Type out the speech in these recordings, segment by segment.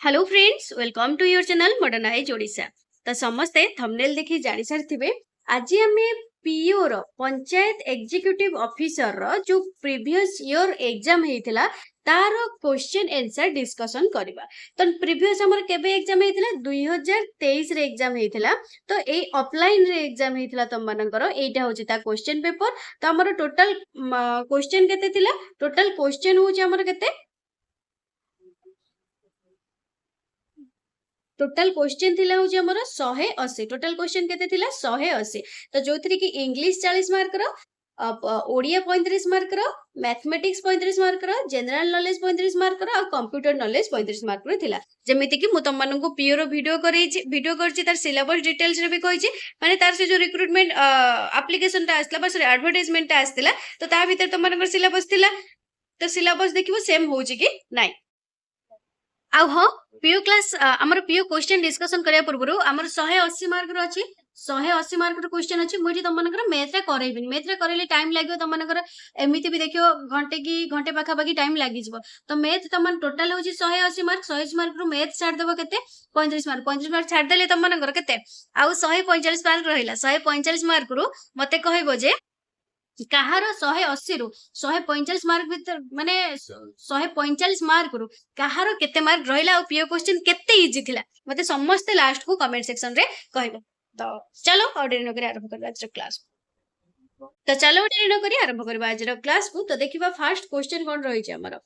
Hello friends, welcome to your channel modernize Odisha. तो समस्ते thumbnail देखि जानि सारथिबे आज आमे पीओ रो पंचायत एग्जीक्यूटिव ऑफिसर रो जो प्रीवियस ईयर एग्जाम हेतिला तार क्वेश्चन आंसर डिस्कशन करबा। तो प्रीवियस हमर केबे एग्जाम हेतिला 2023 रे एग्जाम हेतिला। तो ए ऑफलाइन रे एग्जाम हेतिला तम मानकर एटा होची ता क्वेश्चन पेपर। तो हमर टोटल क्वेश्चन केते थिला? टोटल क्वेश्चन होची हमर केते? टोटल क्वेश्चन थिला होची हमर 180। टोटल क्वेश्चन केते थिला? 180। तो जोथि कि इंग्लिश 40 मार्क रो, ओडिया 35 मार्क रो, मैथमेटिक्स 35 मार्क रो, जनरल नॉलेज 35 मार्क रो, और कंप्यूटर नॉलेज 35 मार्क रो थिला। जेमिति कि मु तम मानन को पीओ रो वीडियो करछि तार सिलेबस डिटेल्स रे भी कहिछि। माने तार से जो रिक्रूटमेंट एप्लीकेशन ता आस्ला बा सॉरी एडवर्टाइजमेंट ता आस्तिला, तो ता भीतर तम मानन सिलेबस थिला। तो सिलेबस देखिबो सेम होउछि कि नाइ। आउ हाँ, पीओ क्लास आमर पीओ क्वेश्चन डिस्कशन करिया पूर्व आमर 180 मार्क रो अछि। 180 मार्क रो क्वेश्चन अछि। मुझे तुम मनकर मैथ रे करैबिन। मैथ रे करैले टाइम लागो तुम मनकर एमिति भी देखियो घंटे की घंटे पाखा पाखी टाइम लागि जबो। तो मैथ तुम टोटल होछि 180 मार्क। 180 मार्क रो मैथ छाड़ देबो केते? 35 मार्क। 35 मार्क छाड़ देले तुम मनकर केते? आउ 145 मार्क रहिला। 145 मार्क रो मते कहइबो जे काहार 180 रु 145 मार्क भीतर माने 145 मार्क रु काहार केते मार्क रहिला और पीओ क्वेश्चन केते इजी थिला मते समस्त लास्ट को कमेंट सेक्शन रे कहबो। तो चलो और देरी न करी आरंभ करबा आज क्लास। तो चलो देरी न करी आरंभ करबा आज क्लास को। तो देखिबा फर्स्ट क्वेश्चन कोन रहि छै हमर।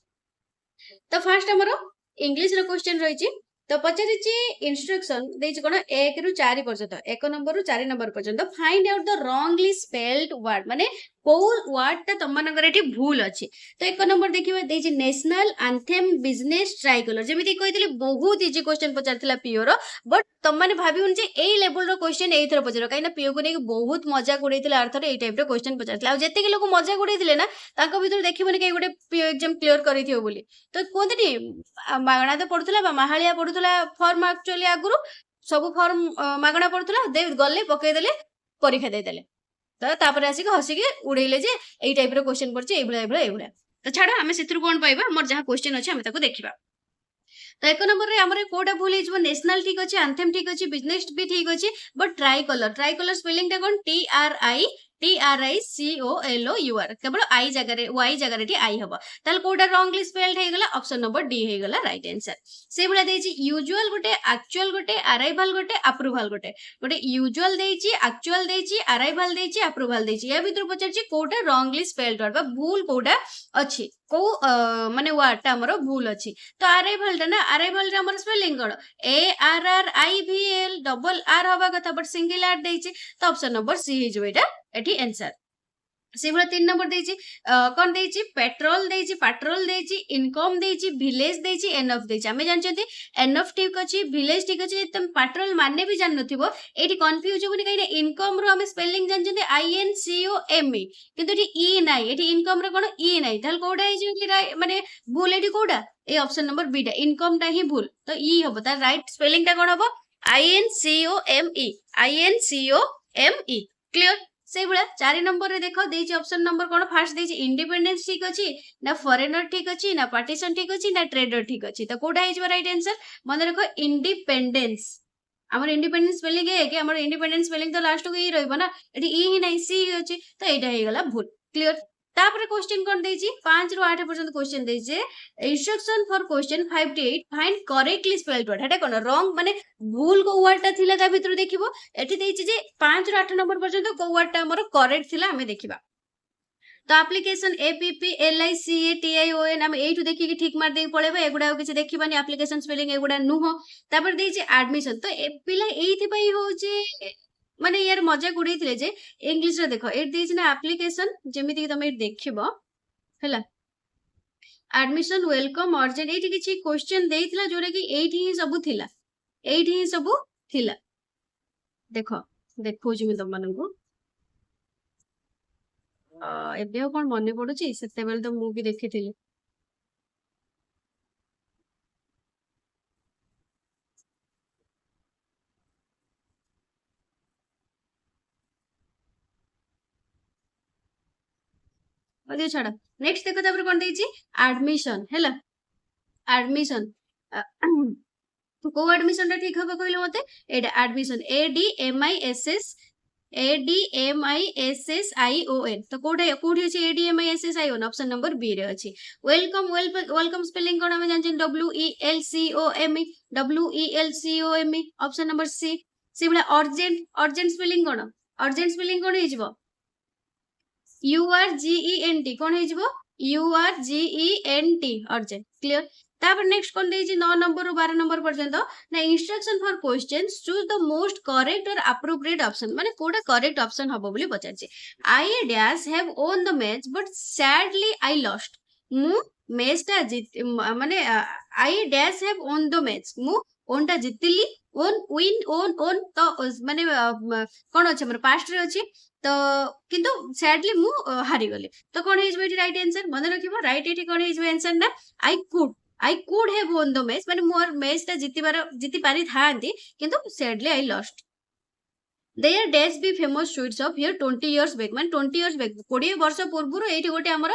तो फर्स्ट हमर इंग्लिश रो क्वेश्चन रहि छै। तो पचारिछि इंस्ट्रक्शन देछि कोन 1 रु 4 पर्यंत 1 नंबर रु 4 नंबर पर्यंत find out the wrongly spelled word माने को वर्ड ता तम मनकर एठी भूल अछि। तो 1 नंबर देखिबा देछि नेशनल एंथेम बिजनेस ट्राइकलर जेमिति कहितले बहुत इजी क्वेश्चन पचारथिला पीओ रो। बट तम माने भाबिउन जे एई लेवल रो क्वेश्चन एई थरो पचारो काइना पीओ को नै बहुत मजाक उड़ैथिला अर्थरे एई टाइप रो क्वेश्चन पचारथिला। आ जेते के लोक मजाक उड़ैथिले ना तांको भीतर देखिबोनी के गोटे पीओ एग्जाम क्लियर करिथियो बोली। तो कोनथि मागणा तो पडुथला बा माहालिया पडुथला फॉर्म एक्चुअली आगुरु सब फॉर्म मागणा पडुथला दे गले पकई देले परीक्षा दे देले। तो तापर आसी के हसी के उड़ैले जे एई टाइप रो क्वेश्चन पड़छि एई भला। तो छाड़ आमे सेथुर कोन पाइबा हमर जहां क्वेश्चन अछि आमे ताको देखिबा। तो 1 नंबर रे हमरे कोडा भूल हिजबो नेशनल ठीक अछि, एंथेम ठीक अछि, बिजनेस भी ठीक अछि, बट ट्राई कलर स्पेलिंग टा कोन TRICOLOUR केवल आई जगह रे वाई जगह रे आई हबो। ताल कोडा रॉन्गली स्पेल्ड हे गेला ऑप्शन नंबर डी हे गेला राइट आंसर। से बुला देछि यूजुअल गोटे, एक्चुअल गोटे, अराइवल गोटे, अप्रूवल गोटे। गोटे यूजुअल देछि, एक्चुअल देछि, अराइवल देछि, अप्रूवल देछि। या भीतर पचारछि कोडा रॉन्गली स्पेल्ड वर्ड बा भूल कोडा अछि को माने वर्ड टा हमरो भूल अछि। तो अराइवल टा ना अराइवल रे हमर spelling code ARRIVAL double R हवा कथा बट सिंगल आर देछि। तो ऑप्शन नंबर सी हे जो एटा एठी आंसर। से भला 3 नंबर देछि कोन देछि पेट्रोल देछि, पेट्रोल देछि, इनकम देछि, विलेज देछि, एनफ देछि। हमें जानचंती एनफ ठीक अछि, विलेज ठीक अछि। तुम पेट्रोल माने भी जान नथिबो एठी कंफ्यूज होबनी काई इनकम रो हम स्पेलिंग जानचंती INCOME किंतु एठी ई नाही। एठी इनकम रो कोन ई नाही। ताल कोडा हे जे माने भूल एठी कोडा ए ऑप्शन नंबर बी टा इनकम टा ही भूल। तो ई हबो तार राइट स्पेलिंग टा कोन हबो INCOME क्लियर। से भला 4 नंबर रे देखो देछि ऑप्शन नंबर कोन फर्स्ट देछि इंडिपेंडेंस ठीक अछि ना फॉरेनर ठीक अछि ना पार्टीशन ठीक अछि ना ट्रेडर ठीक अछि। तो कोडा हे राइट आंसर मन रखो इंडिपेंडेंस। हमर इंडिपेंडेंस स्पेलिंग है कि हमर इंडिपेंडेंस स्पेलिंग तो लास्ट को ई रहइबो ना एठी ई ही नाही सी अछि। तो एटा हे गेला भूल क्लियर। तापर क्वेश्चन कोन देछि 5 रु 8 पर्यंत क्वेश्चन देछि instruction for question 5 to 8 find correctly spelled word. हेटा कोन रॉन्ग माने भूल को वर्ड ता थिला ता भीतर देखिबो एठी देछि जे 5 रु 8 नंबर पर्यंत को वर्ड ता हमर करेक्ट थिला हमें देखिबा। तो एप्लीकेशन APPLICATION हम एठु देखि कि ठीक मार दे पळेबा एगुडा किछि देखिबानी एप्लीकेशन स्पेलिंग एगुडा नुह। तापर देछि एडमिशन। तो ए पिला एथि पई होचे माने यार मजाक उड़ैथिले जे इंग्लिश रे देखो एठ देछि ना एप्लीकेशन जेमिति कि तमे देखिबो हैला एडमिशन वेलकम अर्जेंट एठी किछि क्वेश्चन देइथिला जोरा कि एठी ही सब थिला एठी ही सब थिला। देखो देखौछि मी तम माननकु ଏବେ ଆଉ କଣ ମନେ ପଡୁଛି ସେତେବେଳେ ତ ମୁଁ ବି ଦେଖିଥିଲି। ओके छाड़ नेक्स्ट देखो तापर कोन देछि एडमिशन हैला एडमिशन तो को एडमिशन टा ठीक हबो कहलो मते एटा एडमिशन ADMISSION तो कोठे कोठी अछि ADMISSION ऑप्शन नंबर बी रे अछि वेलकम वेलकम स्पेलिंग कोन हम जानछन WELCOME ऑप्शन नंबर सी सिबला अर्जेंट स्पेलिंग कोन हिजबो URGENT कोन हिजबो URGENT अर्जेंट क्लियर तापर नेक्स्ट कोन देछि 9 नंबर रो 12 नंबर पर्यंत ना instruction for questions choose the most correct or appropriate option माने कोडा करेक्ट ऑप्शन हबो बोली पचारछि I dash have won the match but sadly I lost मु मैच ता जीत माने I dash have won the match मु ओन ता जीतली ओन विन ओन तो माने कोन अछि हमर पास्ट रे अछि तो किंतु सैडली मु हारी गले तो कोन हिज बेटी राइट आंसर मन रखिबो राइट एटी कोन हिज आंसर ना I could have won the match माने मोर मैच ता जीति पारि थांती किंतु sadly I lost there dash be famous sweets of here 20 years back माने 20 इयर्स बैक 20 वर्ष पूर्व एठी गोटे हमर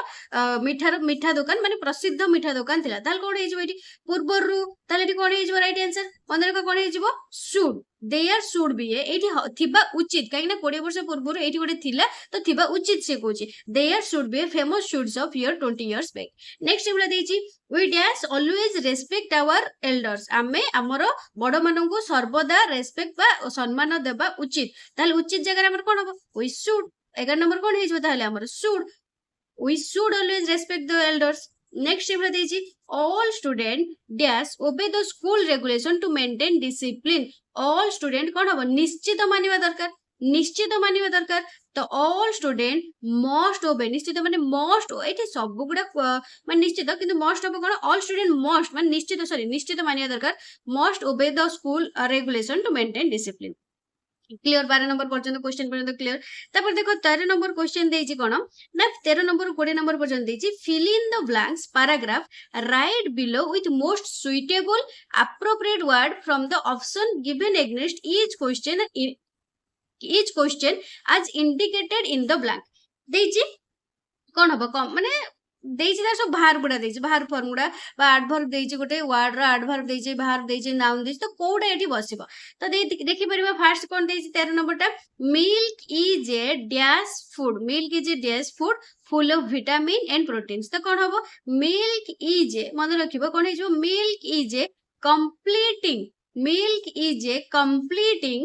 मिठा दुकान माने प्रसिद्ध मिठा दुकान थिला ताल कोन हिज बेटी पूर्व रु ताले एठी कोन हिज राइट आंसर मन रख कोन हिजबो शुड देयर शुड बी एठी थिबा उचित काहे ना 20 वर्ष पूर्व एठी गोटे थिला तो थिबा उचित से कोची there should be famous sweets of here 20 years back next इबला देछि we dash always respect our elders आमे हमर बड़ माननकु सर्वदा रेस्पेक्ट बा सम्मान देबा उचित ताले उचित जगह हमर कोन हो वी शुड 11 नंबर कोन हिजबो ताले हमर should we should always respect the elders next इबला देछि all student dash obey the school regulation to maintain discipline all student कोन हो निश्चित मानिबा दरकार तो all student must obey निश्चित माने must एठी सब गुडा माने निश्चित किंतु must हो कोन all student must माने निश्चित मानिबा दरकार must obey the school regulation to maintain discipline clear 12 number पर्यंत क्वेश्चन पर्यंत क्लियर तापर देखो 13 नंबर क्वेश्चन देछि कोन ना 13 नंबर 20 नंबर पर्यंत देछि fill in the blanks paragraph right below with most suitable appropriate word from the option given against each question as indicated in the blank देछि कोन हबो माने देछि तार सब बाहर गुडा देछि बाहर फॉर्मूला बा एडवर्ब देछि गोटे वर्ड रो एडवर्ब देछि बाहर देछि नाउन देछि तो कोडा एठी बसिबो तो देखि परिबा फास्ट कोन देछि 13 नंबर टा milk is a dash food full of vitamin and proteins तो कोन हबो मिल्क इज ए मन रखिबो कोन हिजो milk is a completing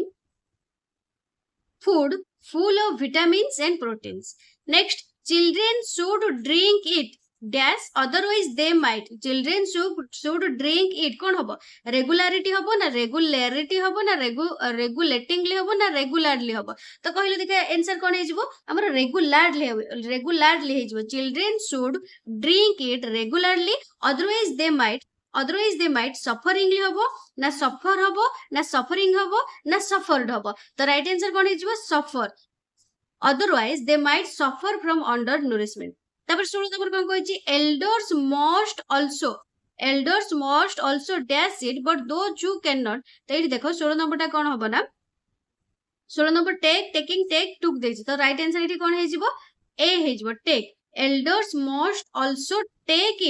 food full of vitamins and proteins next children should drink it dash otherwise they might children should drink it कोन हबो regularity हबो ना रेगुलेटिंगली हबो ना रेगुलारली हबो तो कहले देखा आंसर कोन हिजबो हमर रेगुलारली हिजबो children should drink it regularly otherwise they might sufferingly हबो ना सफर हबो ना सफरिंग हबो ना सफर्ड हबो तो राइट आंसर कोन हिजबो suffer otherwise they might suffer from undernourishment तापर 16 नंबर कोन कहछि elders must also dash it but those who cannot तो एठी देखो 16 नंबर ता कोन हबो ना 16 नंबर taking took देछि तो राइट आंसर एठी कोन हिजबो ए हिजबो take elders must also take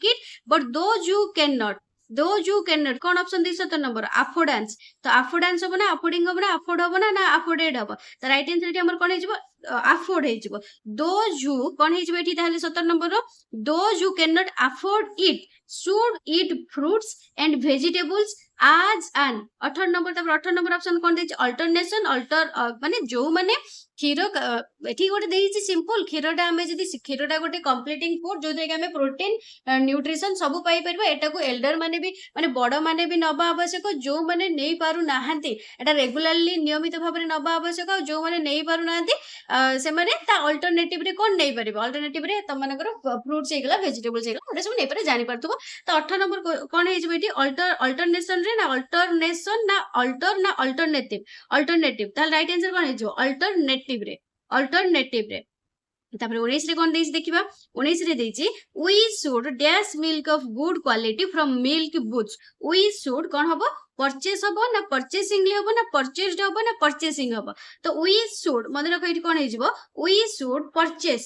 it but those who cannot कौन ऑप्शन दे 17 नंबर अफोर्डेंस तो अफोर्डेंस हो ना अफोर्डिंग हो ना अफोर्ड हो ना अफोर्डेड हो तो राइट आंसर एटी हमर कोन हिजबो अफोर्ड हिजबो दोज हु कोन हिजबो एटी ताले 17 नंबर रो those who can not afford it should eat fruits and vegetables as an 18 number तब 18 नंबर ऑप्शन कोन देछि अल्टरनेशन माने जो माने क्षीर एठी गोटे देछि सिंपल क्षीरटा हमें जदी क्षीरटा गोटे कंप्लीटिंग फूड जो कि हमें प्रोटीन न्यूट्रिशन सब पाई परबो एटा को एल्डर माने भी माने बड़ माने भी नबा आवश्यक जो माने नै पारु नाहंती एटा रेगुलरली नियमित भाबरे नबा आवश्यक जो माने नै पारु नाहंती से माने ता अल्टरनेटिव रे कोन नै परिबो अल्टरनेटिव रे त मानकर फ्रूट्स हेगला वेजिटेबल्स हेगला ओटा सब नै पारे जानि परतबो तो 18 नंबर कोन हे जेबेटी अल्टरनेशन रे ना अल्टर ना अल्टरनेटिव ताल राइट आंसर कोन हे जो अल्टरनेटिव रे तापर 19 रे कोन देछि देखिबा 19 रे देछि we should dash milk of good quality from milk booths we should कोन हबो परचेस हबो ना परचेसिंगली हबो ना परचेस्ड हबो ना परचेसिंग हबो तो वी शुड मन रखो इठी कोन हे जिवो we should purchase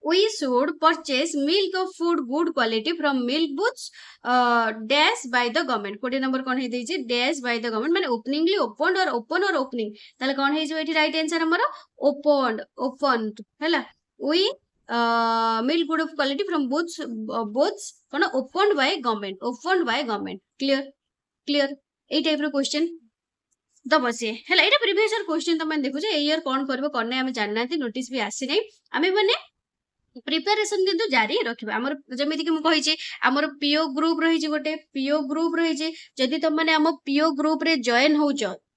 we should purchase milk of food good quality from milk booths dash by the government. 40 number कौन है दीजिए dash by the government माने openingly opened or open or opening ताले कौन है जो एठी right answer हमारा opened हैला we milk good of quality from booths कौन opened by government clear एई टाइप रो क्वेश्चन दब से हैला एटा प्रीवियस ईयर क्वेश्चन त माने देखु जे ए ईयर कोन करबो कोन नै हम जानना नोटिस भी आसी नै आमे माने प्रिपेरेसन किंतु जारी रखिबा हमर जेमिति कि म कहि छी हमर पीओ ग्रुप रहि छी गोटे पीओ ग्रुप रहि छी जदि तुम माने हम पीओ ग्रुप रे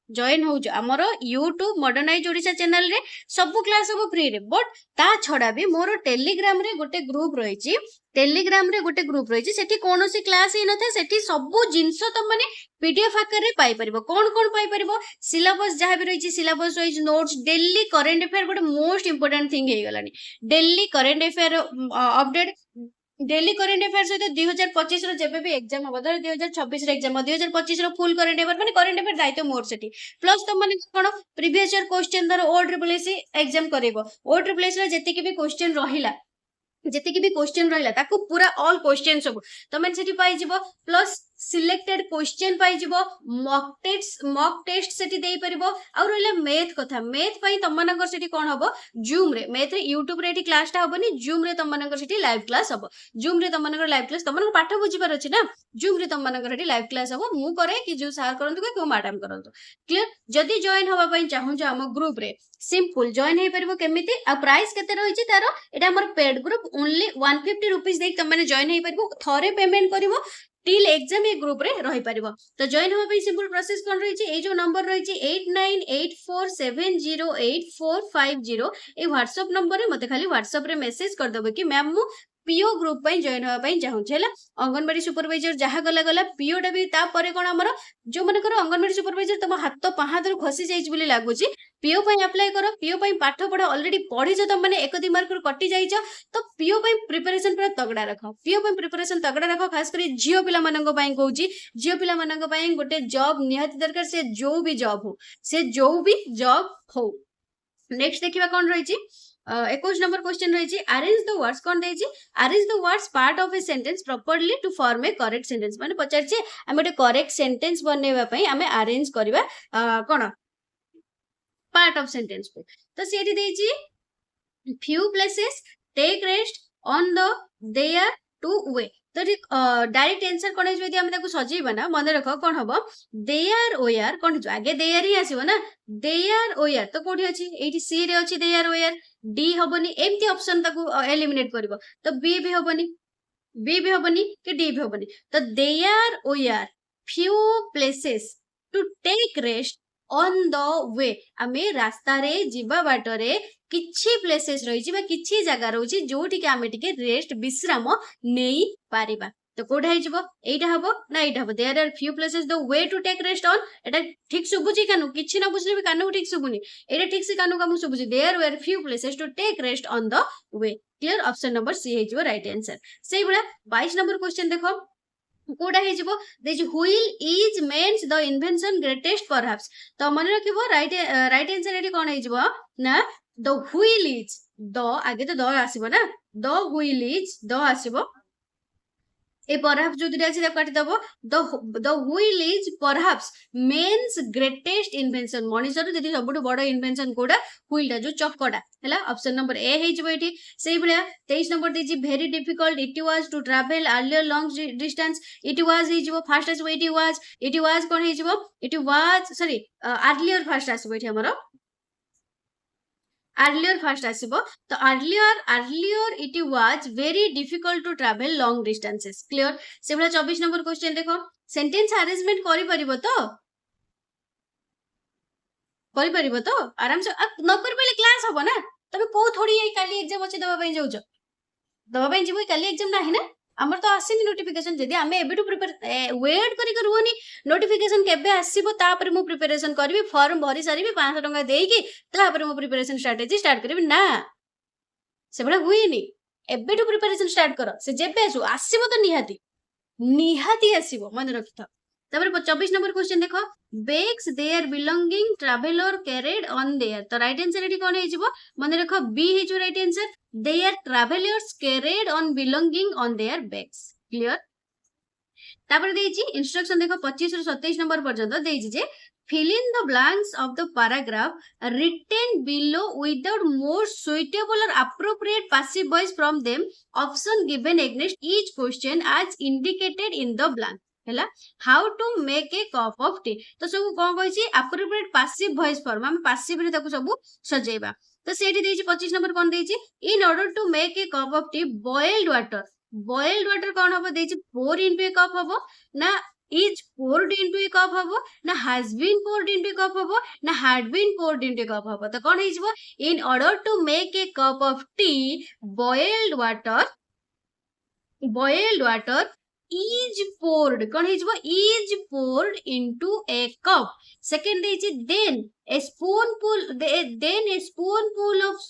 जॉइन होउछ हमर YouTube मॉडर्नाइज ओडिसा चैनल रे सब क्लास सब फ्री रे बट ता छडा भी मोर टेलीग्राम रे गोटे ग्रुप रहि छी सेठी कोनोसी क्लास ही नथे सेठी सब जिंस तुम माने पीडीएफ आकार रे पाई परिबो कोन पाई परिबो सिलेबस जहा भी रही syllabus wise notes daily current affair गोटे मोस्ट इंपोर्टेंट थिंग हे गलानी daily current affair update daily current affair सहित 2025 रो जेबे भी एग्जाम हबो 2026 रो एग्जाम 2025 रो फुल करंट अफेयर माने करंट अफेयर दायित्व मोर सेठी प्लस तुम माने कोन प्रीवियस ईयर क्वेश्चन दर ओ ट्रिपल एस एग्जाम करेबो ओ ट्रिपल एस रे जेते के भी क्वेश्चन रहिला ताकू पूरा ऑल क्वेश्चन सब तमें सेठी पाई जिवो प्लस सिलेक्टेड क्वेश्चन पाई जिवो मॉक टेस्ट सेठी देई परिबो और रहला मैथ कथा मैथ पई तमनकर सेठी कोन हबो जूम रे मैथ रे YouTube रे एठी क्लास ता हबनी जूम रे तमनकर सेठी लाइव क्लास हबो जूम रे तमनकर लाइव क्लास तमनकर पाठ बुझी पर अछि ना जूम रे तमनकर सेठी लाइव क्लास हबो मु करे कि जो सर करंतु के मैडम करंतु क्लियर जदी जॉइन होबा पई चाहू जो हम ग्रुप रे सिंपल जॉइन हे परबो केमिति आ प्राइस केते रहि छि तारो एटा हमर पेड ग्रुप ओनली 150 रुपीस देख तमने जॉइन हे परबो थरे पेमेंट करबो टिल एग्जाम ए ग्रुप रे रहि परबो तो जॉइन होबा पई सिंपल प्रोसेस कोन रहि छि ए जो नंबर रहि छि 8984708450 ए व्हाट्सएप नंबर रे मते खाली व्हाट्सएप रे मेसेज कर देबो कि मैम मु पीओ ग्रुप पई जॉइन होबा पई चाहू छला अंगनवाड़ी सुपरवाइजर जहा गला पीओ टा भी ता परे कोन हमरो जो माने करो अंगनवाड़ी सुपरवाइजर तम हाथ पाहादर खसी जाइछ बोली लागु छि पीओ पई अप्लाई करो पीओ पई पाठ पढा ऑलरेडी पढी छ त माने 1-2 मार्क कटि जाइछ तो पीओ पई प्रिपरेशन पूरा तगड़ा रखो पीओ पई प्रिपरेशन तगड़ा रखो खास करी जियो पिला मानंग पई कहू छि जियो पिला मानंग पई गोटे जॉब निहाती दरकार से जो भी जॉब हो नेक्स्ट देखिबा कोन रहि छि 21 नंबर क्वेश्चन रही अरेंज द वर्ड्स कौन रही arrange the words part of a sentence properly to form a correct sentence माने पचार छी हम गोटे करेक्ट सेंटेंस बनेबा पई हमें अरेंज करबा कोन पार्ट ऑफ सेंटेंस को तो सेठी देई छी few places take rest on the their to way तो डायरेक्ट आंसर कोन जदी हम ताको सजेबा ना मन रखो कोन हबो देयर ओयर कोन जो आगे देयर ही आसीबो ना देयर ओयर तो कोठी अछि एठी सी रे अछि देयर ओयर डी हबनी एम्ति ऑप्शन ताको एलिमिनेट करबो तो बी भी हबनी कि डी भी हबनी तो there were few places to take rest on the way आमे रास्ता रे जीवा बाटरे किछि प्लेसेस रही बा किछि जगह रही जोठी के आमे टिके रेस्ट विश्राम नेई पारिबा तो कोड है जिवो एटा हबो ना एटा हबो there are few places the way to take rest on एटा ठीक सुबुची कानु किछि ना बुझले भी कानु ठीक सुबुनी एटा ठीक से कानु कामु सुबुची there were few places to take rest on the way clear option number C है जिवो राइट आंसर सेही बडा 22 नंबर क्वेश्चन देखो कोडा हे जिवो दे जो wheel is man's the invention greatest perhaps तो मन रखिबो राइट आंसर एटी कोन हे जिवो ना द व्हील इज द आगे तो द आसीबो ना द व्हील इज द आसीबो ए परहैप्स जो दिया छै काटि दबो the wheel is perhaps man's greatest invention मनीषर जदी सबटु बड़ इन्वेंशन कोडा व्हील टा जो चक्कटा हैला ऑप्शन नंबर ए हे जिवो एठी सेही बलिया 23 नंबर देछि very difficult it was to travel earlier long distance it was हे जिवो फास्टेस्ट वे इट वाज कोन हे जिवो it was sorry earlier fast आसीबो एठी हमरो अर्लियर फास्ट आसीबो तो earlier it was very difficult to travel long distances clear से बला 24 नंबर क्वेश्चन देखो सेंटेंस अरेंजमेंट करि परिबो तो आराम से न कर पले क्लास हबो ना तबे को थोड़ी ए काली एग्जाम अछि दबा पई जाउछ दबा पई जिवो काली एग्जाम नाही ना हमर तो आसीनी नोटिफिकेशन जदी हमें एबे टू प्रिपेयर वेट करी करवनी नोटिफिकेशन केबे आसीबो ता पर मु प्रिपरेशन करबी फॉर्म भरी सारीबी 500 टका देकी ता पर मु प्रिपरेशन स्ट्रेटजी स्टार्ट करबी ना से बडा हुईनी एबे टू प्रिपरेशन स्टार्ट करो से जेबे आसीबो तो निहाती आसीबो मन रखिथा तापर 24 नंबर क्वेश्चन देखो bags their belonging traveller carried on their तो राइट आंसर एटी कोन हेजिबो मन रखो बी हेजो right answer their travellers carried on belonging on their bags clear तापर देइची इंस्ट्रक्शन देखो 25 रु 27 नंबर पर्यंत देइची जे fill in the blanks of the paragraph written below without more suitable or appropriate passive voice from them option given against each question as indicated in the blank ହେଲା how to make a cup of tea तो सब कोन कहै appropriate passive voice form हम passive रे ताको सब सजेबा तो सेठी देइची 25 नंबर कोन देइची in order to make a cup of tea boiled water कोन हबो देइची pour into a cup हबो ना is poured into a cup हबो ना has been poured into a cup हबो ना had been poured into a cup हबो तो कोन हेजिबो in order to make a cup of tea boiled water is poured कोन हेजिबो is poured into a cup second is then a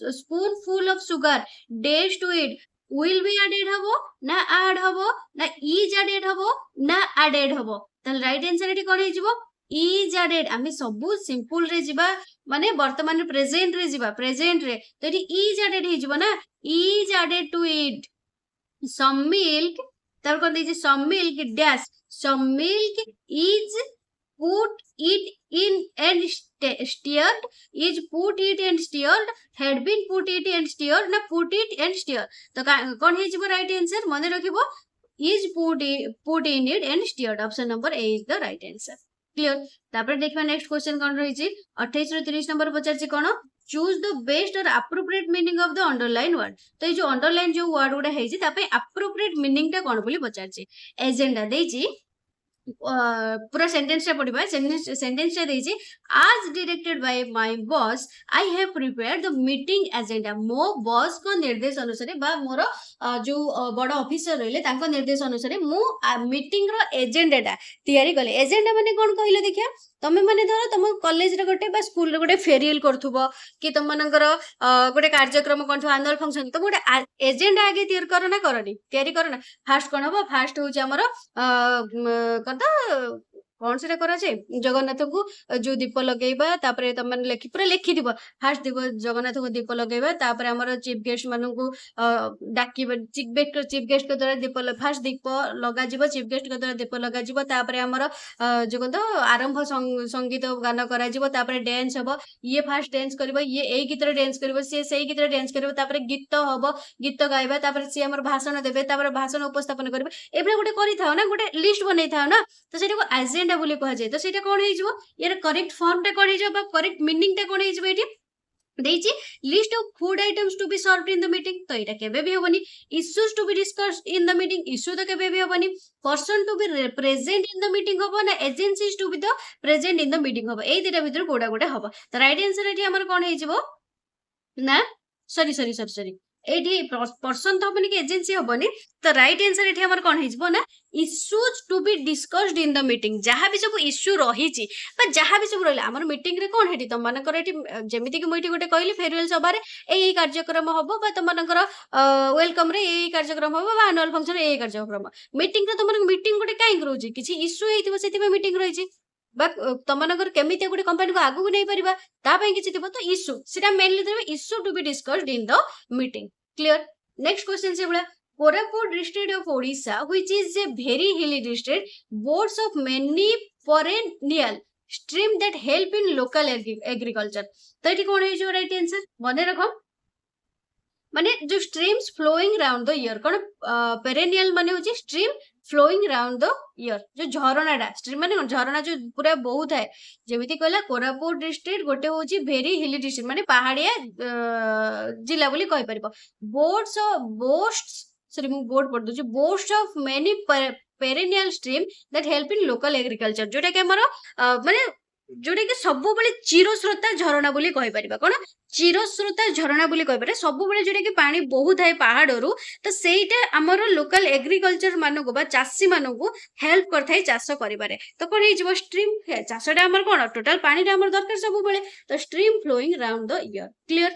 spoonful of sugar dashed to it will be added हबो ना add हबो ना is added हबो ना added हबो त right answer एटी कोन हेजिबो is added आमे सबु सिंपल रे जिबा माने वर्तमान प्रेजेंट रे जिबा प्रेजेंट रे तो एटी is added हेजिबो ना is added to it some milk तब कोन देछि some milk dash some milk is put it in and stirred is put it and stirred had been put it and stirred ना put it and stirred तो कोन हेजिबो right answer मने रखिबो is put in it and stirred option number A is the right answer clear तापर देखबा next question कोन रही छि 28 रो 30 number पचार छि कोन choose the best or appropriate meaning of the underline word तो ये जो underline जो word गुडा हेछि तापे appropriate meaning ता कोन बोली पचार छि एजेंडा देछि पूरा सेंटेंस रे पढिबा सेंटेंस रे देछि as directed by my boss I have prepared the meeting agenda मो बॉस को निर्देश अनुसार बा मोर जो बड़ ऑफिसर रहले तांको निर्देश अनुसार मु मीटिंग रो एजेंडा ता तयारी करले एजेंडा माने कोन कहिलो देखिया तमे माने धर तुम कॉलेज रे गोटे बा स्कूल रे गोटे फेयरवेल करथुबो कि तुम मानकर गोटे कार्यक्रम कोन एनुअल फंक्शन तो गोटे एजेंडा आगे तयार करो ना करनी तयारी करो ना फास्ट कोन हबो फास्ट होची हमर कता कौन से करा जे जगन्नाथ को जो दीप लगेबा तापरे तम मन लेखि पूरा लेखि दिबो फास्ट दीप जगन्नाथ को दीप लगेबा तापरे हमर चीफ गेस्ट मानु को डाकी चीफ गेस्ट के द्वारा दीप फास्ट दीप लगा जिवो चीफ गेस्ट के द्वारा दीप लगा जिवो तापरे हमर जो कोन आरंभ संगीत गान करा जिवो तापरे डांस हबो ये फास्ट डांस करबो ये एई गीत रे डांस करबो से सेई गीत रे डांस करबो तापरे गीत हबो गीत गाइबा तापरे से हमर भाषण देबे तापरे भाषण उपस्थापन करबे एबरे गोटे करि थाओ ना गोटे लिस्ट बनै थाओ ना तो सेटा को एजेंडा बोली कह जाय तो सेटा कोन हे जिवो यार करेक्ट फॉर्म टा कोन हे जिवो बा करेक्ट मीनिंग टा कोन हे जिवो एठी देछि list of food items to be served in the meeting तो एटा केबे भी होबनी issues to be discussed in the meeting issue तो केबे भी होबनी person to be present in the meeting होबो ना agencies to be the present in the meeting होबो एई दिटा भीतर कोडा कोडा होबो तो राइट आंसर एठी हमर कोन हे जिवो ना सॉरी एठी पर्सन तो हबनी कि एजेंसी हबनी तो राइट आंसर एठी हमर कोन हेजबो ना issues to be discussed in the meeting जहां भी सब इश्यू रही छि बा जहां भी सब रहले हमर मीटिंग रे कोन हेटी तम मानकर एठी जेमिति कि मोइटी गोटे कहली फेयरवेल सभा रे एई कार्यक्रम हबो बा तम मानकर वेलकम रे एई कार्यक्रम हबो बा एनुअल फंक्शन एई कार्यक्रम मीटिंग रे तम मीटिंग गोटे काई करूछि किछि इश्यू हेतिबो सेति में मीटिंग रही छि बा तमनगर केमिति गोटे कंपनी को आगु नै परिबा ता पई किछि दिबो तो इश्यू सेटा मेनली देबे issue to be discussed in the meeting clear next question से बड़ा Koraput district of Odisha which is a very hilly district boasts of many perennial stream that help in local agriculture तो एठी कोन हे जो राइट आंसर मने रखो माने जो streams flowing round the year कोन पेरेनियल माने होची stream flowing round the year जो झरणाडा स्ट्रीम माने झरणा जो पूरा बहुत है जेमिति कहला कोरापुट डिस्ट्रिक्ट गोटे होची वेरी हिली डिस्ट्रिक्ट माने पहाड़िया जिला बोली कहि परिबो boasts of many perennial stream that help in local agriculture जोटा के हमर माने जोटा कि सब बेले चिरस्रोता झरणा बोली कहि परिबा कोन चिरस्रोता झरणा बोली कहि पारे सब बेले जोटा कि पानी बहुत है पहाड़रू तो सेटा हमर लोकल एग्रीकल्चर मानको बा चासी मानको हेल्प करथाय चाष करिबारे तो कोन हे जिवो स्ट्रीम चाषडा हमर कोन टोटल पानी रा हमर दरकार सब बेले तो stream flowing round the year clear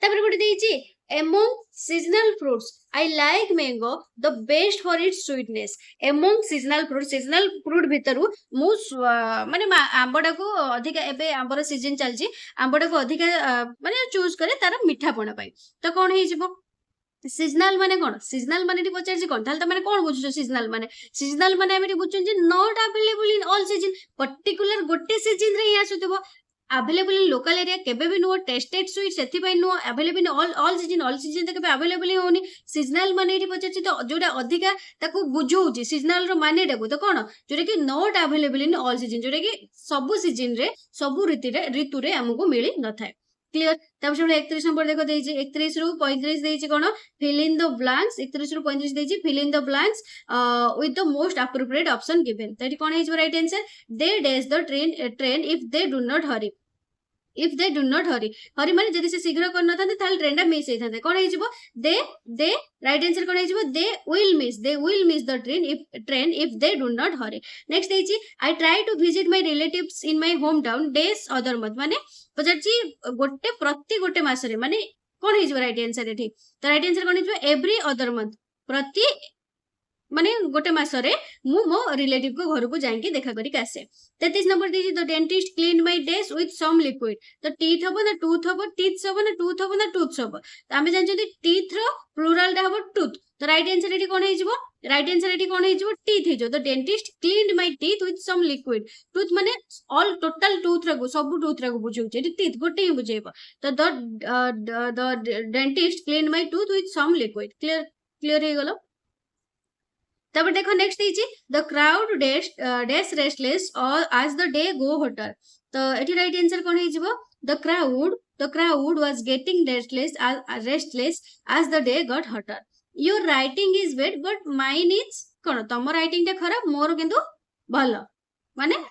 तापर गुडी देइची among seasonal fruits I like mango the best for its sweetness. among seasonal fruit ଭିତରୁ ମୁଁ ମାନେ ଆମ୍ବଟାକୁ ଅଧିକା ଏବେ ଆମ୍ବର ସିଜନ ଚାଲିଛି ଆମ୍ବଟାକୁ ଅଧିକା ମାନେ ଚୁଜ କରେ ତାର ମିଠାପଣ ପାଇଁ। ତ କଣ ହେଇଯିବ ସିଜନାଲ ମାନେ କଣ ସିଜନାଲ ମାନେ ଏଠି ପଚାରିଛି କଣ ତାହେଲେ ତମେ କଣ ବୁଝୁଛ ସିଜନାଲ ମାନେ ଆମେ ଏଠି ବୁଝୁଛନ୍ତି ଯେ not available in all season particular ଗୋଟେ ସିଜନ ରେ ହିଁ ଆସୁଥିବ available in local area କେବେ ବି ନୁହ ଟେଷ୍ଟେଡ ସୁଇଟ୍ ସେଥିପାଇଁ ନୁହ available in all season ତ କେବେ available ହିଁ ହଉନି। ସିଜନାଲ ମାନେ ଏଠି ପଚାରିଛି ତ ଯୋଉଟା ଅଧିକା ତାକୁ ବୁଝଉଛି ସିଜନାଲ ର ମାନେଟାକୁ ତ କଣ ଯୋଉଟା କି not available in all season ଯୋଉଟା କି ସବୁ ସିଜନ ରେ ସବୁ ଋତୁରେ ଆମକୁ ମିଳି ନଥାଏ। କ୍ଲିୟର ତାପରେ 31 ନମ୍ବର ଦେଖ ଦେଇଛି 31 ରୁ 35 ଦେଇଛି କଣ fill in the blanks 31 ରୁ 35 ଦେଇଛି fill in the blanks with the most appropriate option given ତ ଏଠି କଣ ହେଇଯିବ right answer they dash the train if they do not hurry if they do not hurry hurry ମାନେ ଯଦି ସେ ଶୀଘ୍ର କରିନଥାନ୍ତେ ତାହେଲେ ଟ୍ରେନଟା ମିସ୍ ହେଇଥାନ୍ତେ କଣ ହେଇଯିବ they ରାଇଟ୍ आंसर କଣ ହେଇଯିବ they will miss the train if they do not hurry। next ଦେଇଛି I try to visit my relatives in my hometown days other month ମାନେ ପଚାରିଛି ପ୍ରତି ଗୋଟେ ମାସରେ ମାନେ କଣ ହେଇଯିବ ରାଇଟ୍ आंसर ଏଠି ତ ରାଇଟ୍ आंसर କଣ ହେଇଯିବ every other month ପ୍ରତି ମାନେ ଗୋଟେ ମାସରେ ମୁଁ ମୋ ରିଲେଟିଭ କୁ ଘରକୁ ଯାଇକି ଦେଖା କରିକି ଆସେ। 33 ନମ୍ବର ଦେଇଛି the dentist clean my teeth with some liquid ତ ଟିଥ୍ ହବ ନା ଟୁଥ୍ ହବ ଟିଥ୍ସ ହବ ନା ଟୁଥ୍ ହବ ନା ଟୁଥ୍ସ ହବ ତ ଆମେ ଜାଣିଛନ୍ତି ଟିଥ୍ ର ପ୍ଲୁରାଲ ଟା ହବ ଟୁଥ୍ ତ ରାଇଟ୍ आंसर ଏଠି କଣ ହେଇଯିବ ରାଇଟ୍ आंसर ଏଠି କଣ ହେଇଯିବ ଟିଥ୍ ହେଇଯିବ the dentist cleaned my teeth with some liquid tooth ମାନେ ଅଲ୍ ଟୋଟାଲ ଟୁଥ୍ ରାକୁ ସବୁ ଟୁଥ୍ ରାକୁ ବୁଝଉଛି ଏଠି ଟିଥ୍ ଗୋଟେ ହିଁ ବୁଝେଇବ ତ the dentist clean my tooth with some liquid clear ହେଇଗଲ। ତାପରେ ଦେଖ ନେକ୍ସଟ ହେଇଛି ଦ କ୍ରାଉଡ ଡେସ୍ restless as the day go hotter ତ ଏଠି ରାଇଟ୍ आंसर କଣ ହେଇଯିବ the crowd was getting restless as the day got hotter your writing is bad but mine is କଣ ତମ ରାଇଟିଂ ଟା ଖରାପ ମୋର କିନ୍ତୁ ଭଲ ମାନେ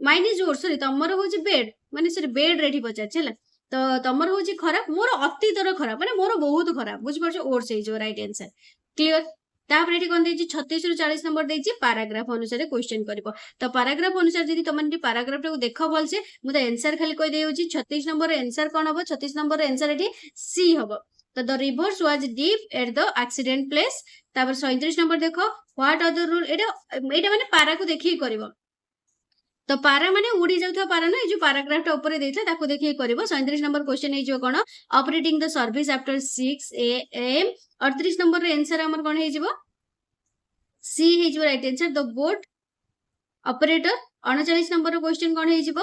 mine is good ସରି ତମର ହଉଛି ବେଡ୍ ମାନେ ସରି ବେଡ୍ ରେ ଏଠି ପଚାରିଛି ହେଲା ତ ତମର ହଉଛି ଖରାପ ମୋର ଅତୀତର ଖରାପ ମାନେ ମୋର ବହୁତ ଖରାପ ବୁଝିପାରୁଛ ଓଟ୍ସ ହେଇଯିବ ରାଇଟ୍ आंसर କ୍ଲିୟର। ତାପରେ ଏଠି କଣ ଦେଇଛି 36 ରୁ 40 ନମ୍ବର ଦେଇଛି ପାରାଗ୍ରାଫ ଅନୁସାରେ କ୍ୱେଶ୍ଚନ କରିବ ତ ପାରାଗ୍ରାଫ ଅନୁସାରେ ଯଦି ତମେ ଏଠି ପାରାଗ୍ରାଫ ଟାକୁ ଦେଖ ଭଲସେ ମୁଁ ତ ଆନ୍ସର ଖାଲି କହିଦେଉଛି 36 ନମ୍ବର ଆନ୍ସର କଣ ହବ 36 ନମ୍ବର ଆନ୍ସର ଏଠି ସି ହବ ତ the rivers was deep at the accident place ତାପରେ 37 ନମ୍ବର ଦେଖ ହ୍ୱାଟ ଅଦର ରୁଲ ଏଇଟା ମାନେ ପାରାକୁ ଦେଖିକି କରିବ ତ ପାରା ମାନେ ଉଡି ଯାଉଥିବା ପାରା ନା ଏଇ ଯୋଉ ପାରାଗ୍ରାଫ ଟା ଉପରେ ଦେଇଥିଲା ତାକୁ ଦେଖିକି କରିବ। 37 ନମ୍ବର କ୍ୱେଶ୍ଚନ ହେଇଯିବ କଣ operating the service after 6 AM 38 number ର ଆନ୍ସର ଆମର କଣ ହେଇଯିବ सी ହେଇଯିବ ରାଇଟ୍ आंसर ଦ ବୋଟ୍ ଅପରେଟର। 39 ନମ୍ବର ର କ୍ୱେଶ୍ଚନ କଣ ହେଇଯିବ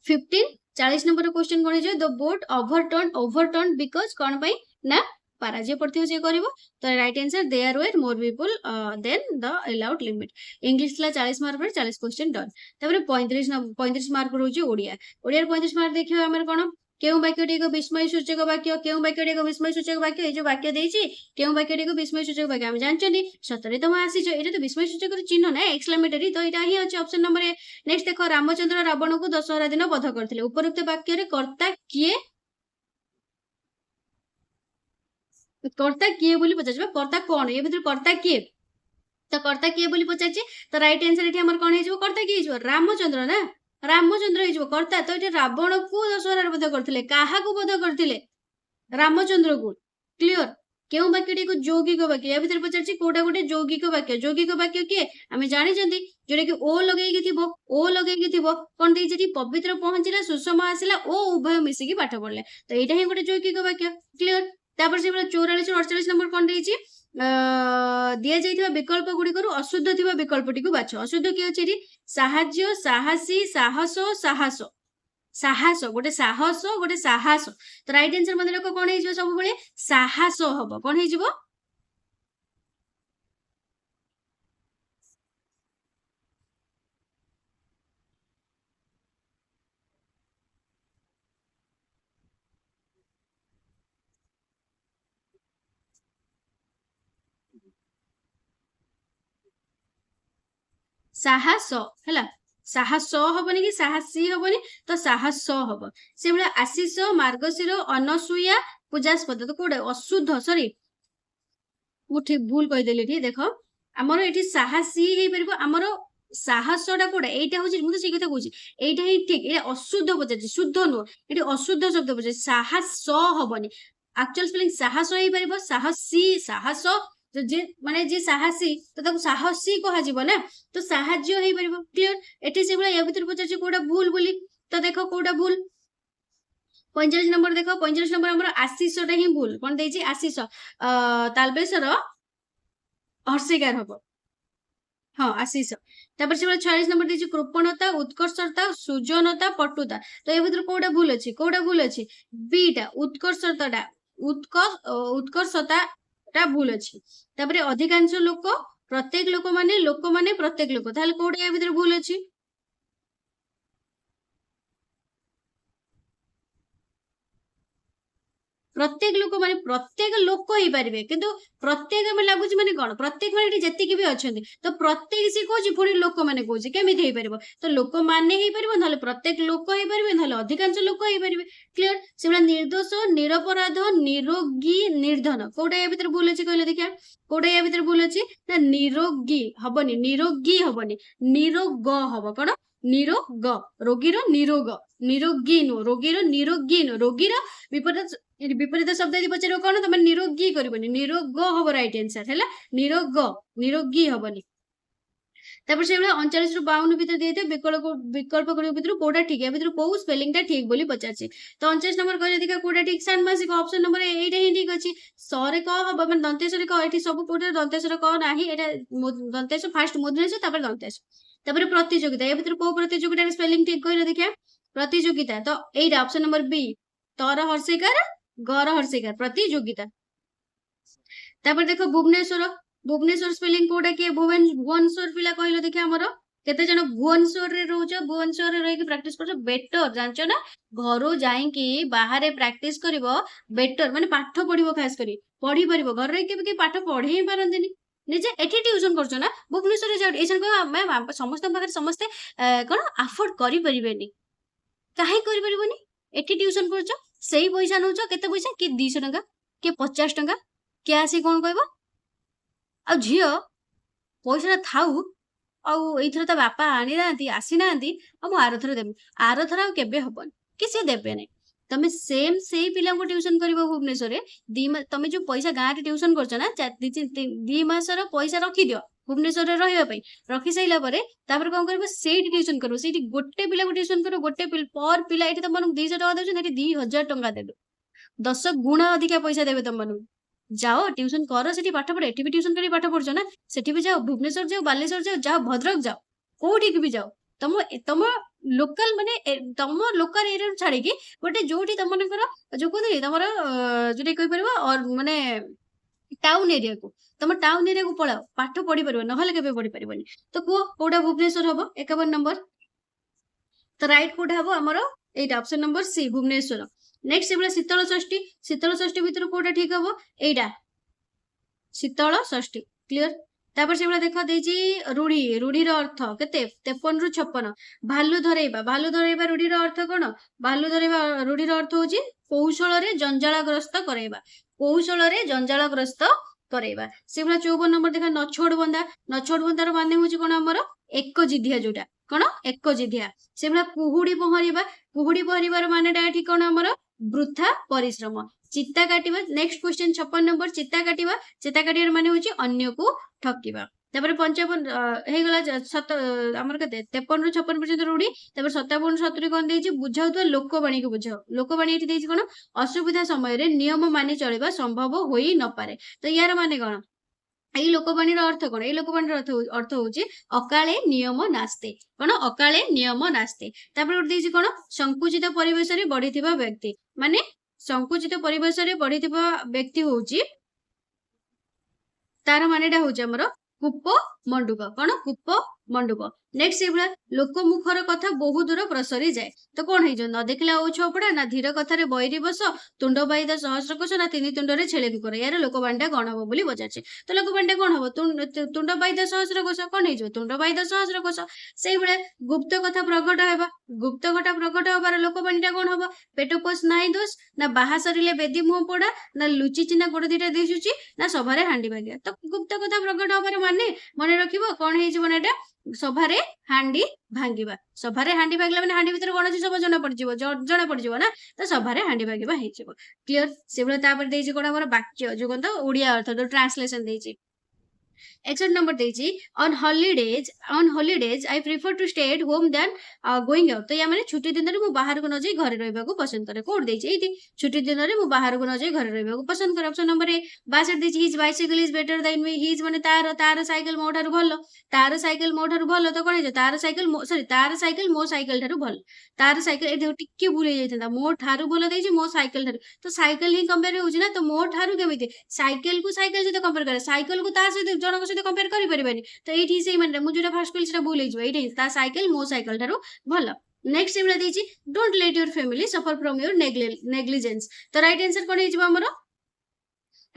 15 40 ନମ୍ବର ର କ୍ୱେଶ୍ଚନ କଣ ହେଇଯିବ ଦ ବୋଟ୍ ଓଭରଟର୍ନ ବିକଜ କଣ ପାଇଁ ନା ପାରାଜୟ ପଡିଥିବ ସେ କରିବ ତ right answer there were more people than the allowed limit English ला 40 मार्क पर 40 क्वेश्चन डन तापर 35 मार्क रहउची ओडिया 35 मार्क देखियो हमर कोन केउ वाक्यटी एक विस्मय सूचक वाक्य केउ वाक्यटी एक विस्मय सूचक वाक्य ए जो वाक्य देइची केउ वाक्यटी एक विस्मय सूचक वाक्य हम जानचनी सतरे तुम आसी छ एटा तो विस्मय सूचक चिन्ह ना एक्सक्लेमेटरी तो एटा ही अछि ऑप्शन नंबर ए। नेक्स्ट देखो रामचंद्र रावण को दशहरा दिन बध करथिले उपरोक्त वाक्य रे कर्ता किए बोली पचार कर्ता कौन ये भीतर कर्ता किए तो कर्ता किए बोली पचार तो राइट आंसर ये कौन है कर्ता किए रामचंद्र ना रामचंद्र हो कर्ता तो ये रावण को दशहरा बध करते क्या बध करते रामचंद्र को क्लियर केउ वाक्यटी को यौगिक वाक्य या भीतर पचार कोटा गोटे यौगिक वाक्य किए आम जानी जोटा कि ओ लगे कौन दे पवित्र पहुंचला सुषमा आसला ओ उभय मिसिकी पाठ पढ़ले तो यहाँ ही गोटे यौगिक वाक्य क्लियर। तापर से 44 ରୁ 48 नंबर कौन देइची दिया जाइथिबा विकल्प गुड़िकर अशुद्ध थिबा विकल्पटी को बाछ अशुद्ध कि अछि साहाज्य साहसी साहस साहस साहस गोटे साहस तो राइट आंसर मन लोक कौन हो सब बेले साहस हम कौन हो साहस है साहस हबनी कि साहसी हबनी तो साहस हम से भाई आशीष मार्गशीर अनसुया पूजास्पद तो कौटे अशुद्ध सॉरी मु ठीक भूल कहीदेली ठीक देख आमर ये साहसी हो पार आमर ସାହସଟା କୋଉଟା ଏଇଟା ହଉଛି ମୁଁ ତ ସେଇ କଥା କହୁଛି ଏଇଟା ହିଁ ଠିକ ଏଇଟା ଅଶୁଦ୍ଧ ପଚାରିଛି ଶୁଦ୍ଧ ନୁହଁ ଏଠି ଅଶୁଦ୍ଧ ଶବ୍ଦ ପଚାରିଛି ସାହସ ହବନି ଆକ୍ଚୁଆଲ ସ୍ପେଲିଂ ସାହସ ହେଇପାରିବ ସାହସୀ ସାହସ ଯେ ମାନେ ଯିଏ ସାହସୀ ତ ତାକୁ ସାହସୀ କୁହାଯିବ ନା ତ ସାହାଯ୍ୟ ହେଇପାରିବ କ୍ଲିୟର ଏଠି ସେଇଭଳିଆ ୟା ଭିତରେ ପଚାରିଛି କୋଉଟା ଭୁଲ ବୋଲି ତ ଦେଖ କୋଉଟା ଭୁଲ 45 ନମ୍ବର ଦେଖ 45 ନମ୍ବର ଆମର ଆଶିଷଟା ହିଁ ଭୁଲ କଣ ଦେଇଛି ଆଶିଷ ତାଲବେଶର ହର୍ଷିକାର ହବ ହଁ ଆଶିଷ ତାପରେ ସେଭଳିଆ 46 ନମ୍ବର ଦେଇଛି କୃପଣତା ଉତ୍କର୍ଷତା ସୁଜନତା ପଟୁତା ତ ଏ ଭିତରୁ କୋଉଟା ଭୁଲ ଅଛି ବିଟା ଉତ୍କର୍ଷତାଟା ଉତ୍କର୍ଷତାଟା ଭୁଲ ଅଛି ତାପରେ ଅଧିକାଂଶ ଲୋକ ପ୍ରତ୍ୟେକ ଲୋକମାନେ ପ୍ରତ୍ୟେକ ଲୋକ ତାହେଲେ କୋଉଟା ୟା ଭିତରେ ଭୁଲ ଅଛି ପ୍ରତ୍ୟେକ ଲୋକ ହେଇପାରିବେ କିନ୍ତୁ ପ୍ରତ୍ୟେକ ଆମେ ଲାଗୁଛି ମାନେ କଣ ପ୍ରତ୍ୟେକ ମାନେ ଏଠି ଯେତିକି ବି ଅଛନ୍ତି ତ ପ୍ରତ୍ୟେକ ସେ କହୁଛି ପୁଣି ଲୋକମାନେ କହୁଛି କେମିତି ହେଇପାରିବ ତ ଲୋକମାନେ ହେଇପାରିବ ନହେଲେ ପ୍ରତ୍ୟେକ ଲୋକ ହେଇପାରିବେ ନହେଲେ ଅଧିକାଂଶ ଲୋକ ହେଇପାରିବେ କ୍ଲିୟର ସେଭଳିଆ ନିର୍ଦ୍ଦୋଷ ନିରପରାଧ ନିରୋଗୀ ନିର୍ଧନ କୋଉଟା ୟା ଭିତରେ ଭୁଲ ଅଛି କହିଲେ ଦେଖିଆ କୋଉଟା ୟା ଭିତରେ ଭୁଲ ଅଛି ନା ନିରୋଗୀ ହବନି ନିରୋଗ ହବ କଣ ନିରୋଗ ରୋଗୀର ନିରୋଗ ନିରୋଗୀ ନୁହଁ ରୋଗୀର ବିପରୀତ ଶବ୍ଦ ଯଦି ପଚାରିବ କଣ ତମେ ନିରୋଗୀ କରିବନି ନିରୋଗ ହବ ରାଇଟ ଆନ୍ସର ହେଲା ନିରୋଗୀ ହବନି ତାପରେ ସେଇଭଳିଆ 39 ରୁ 52 ଭିତରେ ଦେଇଥିବେ ବିକଳ୍ପ ଗୁଡିକ ଭିତରୁ କୋଉଟା ଠିକ ୟା ଭିତରୁ କୋଉ ସ୍ପେଲିଂ ଟା ଠିକ ବୋଲି ପଚାରିଛି ତ 39 ନମ୍ବର କହିଲେ ଦେଖିବା କୋଉଟା ଠିକ ଷାଣ୍ମାସିକ ଅପସନ ନମ୍ବର ଏଇଟା ହିଁ ଠିକ ଅଛି ସରେ କ ହବ ମାନେ ଦନ୍ତେଶ୍ୱରୀ କ ଏଠି ସବୁ କୋଉଟା ଦନ୍ତେଶ୍ୱର କ ନାହିଁ ଏଟା ଦନ୍ତେଶ୍ୱ ଫାଷ୍ଟ ମୁଦ୍ରେଶ ତାପରେ ଦନ୍ତେଶ୍ୱ ତାପରେ ପ୍ରତିଯୋଗିତା ଏ ଭିତରୁ କୋଉ ପ୍ରତିଯୋଗିତାର ସ୍ପେଲିଂ ଠିକ କହିଲେ ଦେଖିଆ ପ୍ରତିଯୋଗିତା ତ ଏଇଟା ଅପସନ ନମ୍ବର ବି ତର ହର୍ଷିକାର ଗର ହର୍ଷିକାର ପ୍ରତିଯୋଗିତା ତାପରେ ଦେଖ ଭୁବନେଶ୍ୱର ସ୍ପେଲିଂ କୋଉଟା କିଏ ଭୁବନେଶ୍ୱର ପିଲା କହିଲ ଦେଖିଆ ଆମର କେତେ ଜଣ ଭୁବନେଶ୍ୱରରେ ରହୁଛ ଭୁବନେଶ୍ୱରରେ ରହିକି ପ୍ରାକ୍ଟିସ କରୁଛ ବେଟର ଜାଣିଛ ନା ଘରୁ ଯାଇକି ବାହାରେ ପ୍ରାକ୍ଟିସ କରିବ ବେଟର ମାନେ ପାଠ ପଢିବ ଖାସ କରି ପଢି ପାରିବ ଘରେ ରହିକି କେବେ ପାଠ ପଢେଇ ହିଁ ପାରନ୍ତିନି ନିଜେ ଏଠି ଟିଉସନ କରୁଛ ନା ଭୁବନେଶ୍ୱରରେ ଯାଉ ଏଇ କହିବ ସମସ୍ତଙ୍କ ପାଖରେ ସମସ୍ତେ କଣ ଆଫୋର୍ଡ କରିପାରିବେନି କାହିଁ କରିପାରିବନି ଏଠି ଟିଉସନ କରୁଛ ସେଇ ପଇସା ନଉଛ କେତେ ପଇସା କିଏ 200 ଟଙ୍କା କିଏ 50 ଟଙ୍କା କିଏ ଆସି କଣ କହିବ ଆଉ ଝିଅ ପଇସାଟା ଥାଉ ଆଉ ଏଇଥର ତା ବାପା ଆଣିନାହାନ୍ତି ଆସିନାହାନ୍ତି ଆଉ ମୁଁ ଆରଥର ଦେବି ଆରଥର ଆଉ କେବେ ହବନି କି ସେ ଦେବେ ନାହିଁ ତମେ ସେଇ ପିଲାଙ୍କୁ ଟିଉସନ କରିବ ଭୁବନେଶ୍ୱରରେ ତମେ ଯୋଉ ପଇସା ଗାଁରେ ଟିଉସନ କରୁଛ ନା 2 ମାସର ପଇସା ରଖିଦିଅ ଭୁବନେଶ୍ୱରରେ ରହିବା ପାଇଁ ରଖି ସାରିଲା ପରେ ତାପରେ କଣ କରିବ ସେଇଠି ଟିଉସନ କରିବ ସେଇଠି ଗୋଟେ ପିଲାକୁ ଟିଉସନ କରିବ ଗୋଟେ ପର ପିଲା ଏଠି ତମମାନଙ୍କୁ 200 ଟଙ୍କା ଦେଉଛନ୍ତି ଏଠି 2000 ଟଙ୍କା ଦେବେ 10 ଗୁଣା ଅଧିକା ପଇସା ଦେବେ ତମମାନଙ୍କୁ ଯାଅ ଟିଉସନ କର ସେଠି ପାଠ ପଢ ଏଠି ବି ଟିଉସନ କରି ପାଠ ପଢୁଛ ନା ସେଠି ବି ଯାଅ ଭୁବନେଶ୍ୱର ଯାଅ ବାଲେଶ୍ୱର ଯାଅ ଭଦ୍ରକ ଯାଅ କୋଉଠିକି ବି ଯାଅ ତମ ଲୋକାଲ ମାନେ ତମ ଲୋକାଲ ଏରିଆରୁ ଛାଡିକି ଗୋଟେ ଯୋଉଠି ତମମାନଙ୍କର ଯୋଉ କୁହନ୍ତି ତମର ଯୋଉଟା କହିପାରିବ ମାନେ ଟାଉନ ଏରିଆକୁ ତମ ଟାଉନ ଏରିଆକୁ ପଳାଅ ପାଠ ପଢିପାରିବ ନହେଲେ କେବେ ପଢିପାରିବନି ତ କୁହ କୋଉଟା ଭୁବନେଶ୍ୱର ହବ 51 ନମ୍ବର ତ ରାଇଟ କୋଉଟା ହବ ଆମର ଏଇଟା option number C Bhubaneswar next ଏଭଳିଆ ଶୀତଳ ଷଷ୍ଠୀ ଭିତରୁ କୋଉଟା ଠିକ ହବ ଏଇଟା ଶୀତଳ ଷଷ୍ଠୀ କ୍ଲିୟର ତାପରେ ସେଭଳିଆ ଦେଖ ଦେଇଛି ରୁଢିର ଅର୍ଥ କେତେ 53 ରୁ 56 ଭାଲୁ ଧରେଇବା ରୁଢିର ଅର୍ଥ କଣ ଭାଲୁ ଧରେଇବା ରୁଢିର ଅର୍ଥ ହଉଛି କୌଶଳରେ ଜଞ୍ଜାଳଗ୍ରସ୍ତ କରେଇବା ସେଭଳିଆ 54 ନମ୍ବର ଦେଖ ନଛୋଡ ବନ୍ଧାର ମାନେ ହଉଛି କଣ ଆମର ଏକଜିଦିଆ ଯୋଉଟା କଣ ଏକଜିଦିଆ ସେଭଳିଆ କୁହୁଡି ପହଁରିବାର ମାନେଟା ଏଠି କଣ ଆମର ବୃଥା ପରିଶ୍ରମ ଚିତା କାଟିବା ନେକ୍ସଟ କ୍ୱେଶ୍ଚନ 56 ନମ୍ବର ଚିତା କାଟିବାର ମାନେ ହଉଛି ଅନ୍ୟକୁ ଠକିବା ତାପରେ 55 ହେଇଗଲା ଆମର କେତେ 53 ରୁ 56 ପର୍ଯ୍ୟନ୍ତ ରୁଢି ତାପରେ 57 70 କଣ ଦେଇଛି ବୁଝାଉଥିବା ଲୋକବାଣୀକୁ ବୁଝାଅ ଲୋକବାଣୀ ଏଠି ଦେଇଛି କଣ ଅସୁବିଧା ସମୟରେ ନିୟମ ମାନି ଚଳିବା ସମ୍ଭବ ହୋଇ ନପାରେ ତ ୟାର ମାନେ କଣ ଏଇ ଲୋକବାଣୀର ଅର୍ଥ କଣ ଏଇ ଲୋକବାଣୀର ଅର୍ଥ ହଉଛି ଅକାଳେ ନିୟମ ନାସ୍ତେ କଣ ଅକାଳେ ନିୟମ ନାସ୍ତେ ତାପରେ ଗୋଟେ ଦେଇଛି କଣ ସଂକୁଚିତ ପରିବେଶରେ ବଢିଥିବା ବ୍ୟକ୍ତି ମାନେ ସଂକୁଚିତ ପରିବେଶରେ ବଢିଥିବା ବ୍ୟକ୍ତି ହଉଛି ତାର ମାନେଟା ହଉଛି ଆମର କୂପ ମଣ୍ଡୁକ କଣ କୂପ ମଣ୍ଡୁକ ନେକ୍ସଟ ଏଇଭଳିଆ ଲୋକମୁଖର କଥା ବହୁ ଦୂର ପ୍ରସରି ଯାଏ ତ କଣ ହେଇଯିବ ନ ଦେଖିଲା ଓ ଛପଡା ନା ଧୀର କଥାରେ ବୈରୀ ବସ ତୁଣ୍ଡ ବାଇଦା ସହସ୍ର କୋଶ ନା ତିନି ତୁଣ୍ଡରେ ଛେଳି କୁକୁର ୟାର ଲୋକବାଣୀଟା କଣ ହବ ବୋଲି ପଚାରୁଛି ତ ଲୋକବାଣୀଟା କଣ ହବ ତୁଣ୍ଡ ବାଇଦା ସହସ୍ର କୋଶ କଣ ହେଇଯିବ ତୁଣ୍ଡ ବାଇଦା ସହସ୍ର କୋଶ ସେଇଭଳିଆ ଗୁପ୍ତ କଥା ପ୍ରକଟ ହବାର ଲୋକବାଣୀଟା କଣ ହବ ପେଟ ପୋଷ ନାହିଁ ଦୋଷ ନା ବାହା ସରିଲେ ବେଦି ମୁହଁ ପୋଡା ନା ଲୁଚି ଚିହ୍ନା ଗୋଡ ଦିଟା ଦିଶୁଛି ନା ସଭାରେ ହାଣ୍ଡି ଭାଙ୍ଗିବା ତ ଗୁପ୍ତ କଥା ପ୍ରକଟ ହବାର ମାନେ ମନେ ରଖିବ କଣ ହେଇଯିବ ନା ଏଟା ସଭାରେ ହାଣ୍ଡି ଭାଙ୍ଗିବା। ସଭାରେ ହାଣ୍ଡି ଭାଙ୍ଗିଲା ମାନେ ହାଣ୍ଡି ଭିତରେ କଣ ଅଛି ସବୁ ଜଣା ପଡିଯିବ ନା, ତ ସଭାରେ ହାଣ୍ଡି ଭାଙ୍ଗିବା ହେଇଯିବ। କ୍ଲିୟର? ସେଭଳିଆ ତାପରେ ଦେଇଛି କଣ ଆମର ବାକ୍ୟ, ଯୋଉ କଣ ତ ଓଡିଆ ଅର୍ଥ, ଯୋଉ ଟ୍ରାନ୍ସଲେସନ ଦେଇଛି। Excerpt number ଦେଇଛି on holidays I prefer to stay at home than going out। ତ ୟା ମାନେ ଛୁଟି ଦିନରେ ମୁଁ ବାହାରକୁ ନ ଯାଇ ଘରେ ରହିବାକୁ ପସନ୍ଦ କରେ। କୋଉଠି ଦେଇଛି? ଏଇଠି, ଛୁଟି ଦିନରେ ମୁଁ ବାହାରକୁ ନ ଯାଇ ଘରେ ରହିବାକୁ ପସନ୍ଦ କରେ। Option number A. ବାସରେ ଦେଇଛି his bicycle is better than me। his ମାନେ ତାର ସାଇକେଲ ମୋ ଠାରୁ ଭଲ। ତାର ସାଇକେଲ ମୋ ଠାରୁ ଭଲ ତ କଣ ହେଇଯିବ? ତାର ସାଇକେଲ ମୋ ସାଇକେଲ ଠାରୁ ଭଲ। ତାର ସାଇକେଲ, ଏଠି ଟିକେ ଭୁଲ ହେଇଯାଇଥାନ୍ତା, ମୋ ଠାରୁ ଭଲ ଦେଇଛି, ମୋ ସାଇକେଲ ଠାରୁ। ତ ସାଇକେଲ ହିଁ କମ୍ପେୟାର ହଉଛି ନା, ତ ମୋ ଠାରୁ କେମିତି? ସାଇକେଲ କୁ ସାଇକେଲ ସହିତ କମ୍ପେୟାର କରେ, ସାଇକେଲ କୁ ତା ସହିତ ଜଣଙ୍କ ସହିତ କମ୍ପେୟାର କରିପାରିବାନି। ତ ଏଇଠି ସେଇ ମାନେ ମୁଁ ଯୋଉଟା ଫାଷ୍ଟ କହିଲି ସେଟା ଭୁଲ ହେଇଯିବ। ଏଇଠି ତା ସାଇକେଲ ମୋ ସାଇକେଲ ଠାରୁ ଭଲ। ନେକ୍ସଟ ଏଇଭଳିଆ ଦେଇଛି don't let your family suffer from your negligence. ତ ରାଇଟ ଆନ୍ସର କଣ ହେଇଯିବ ଆମର?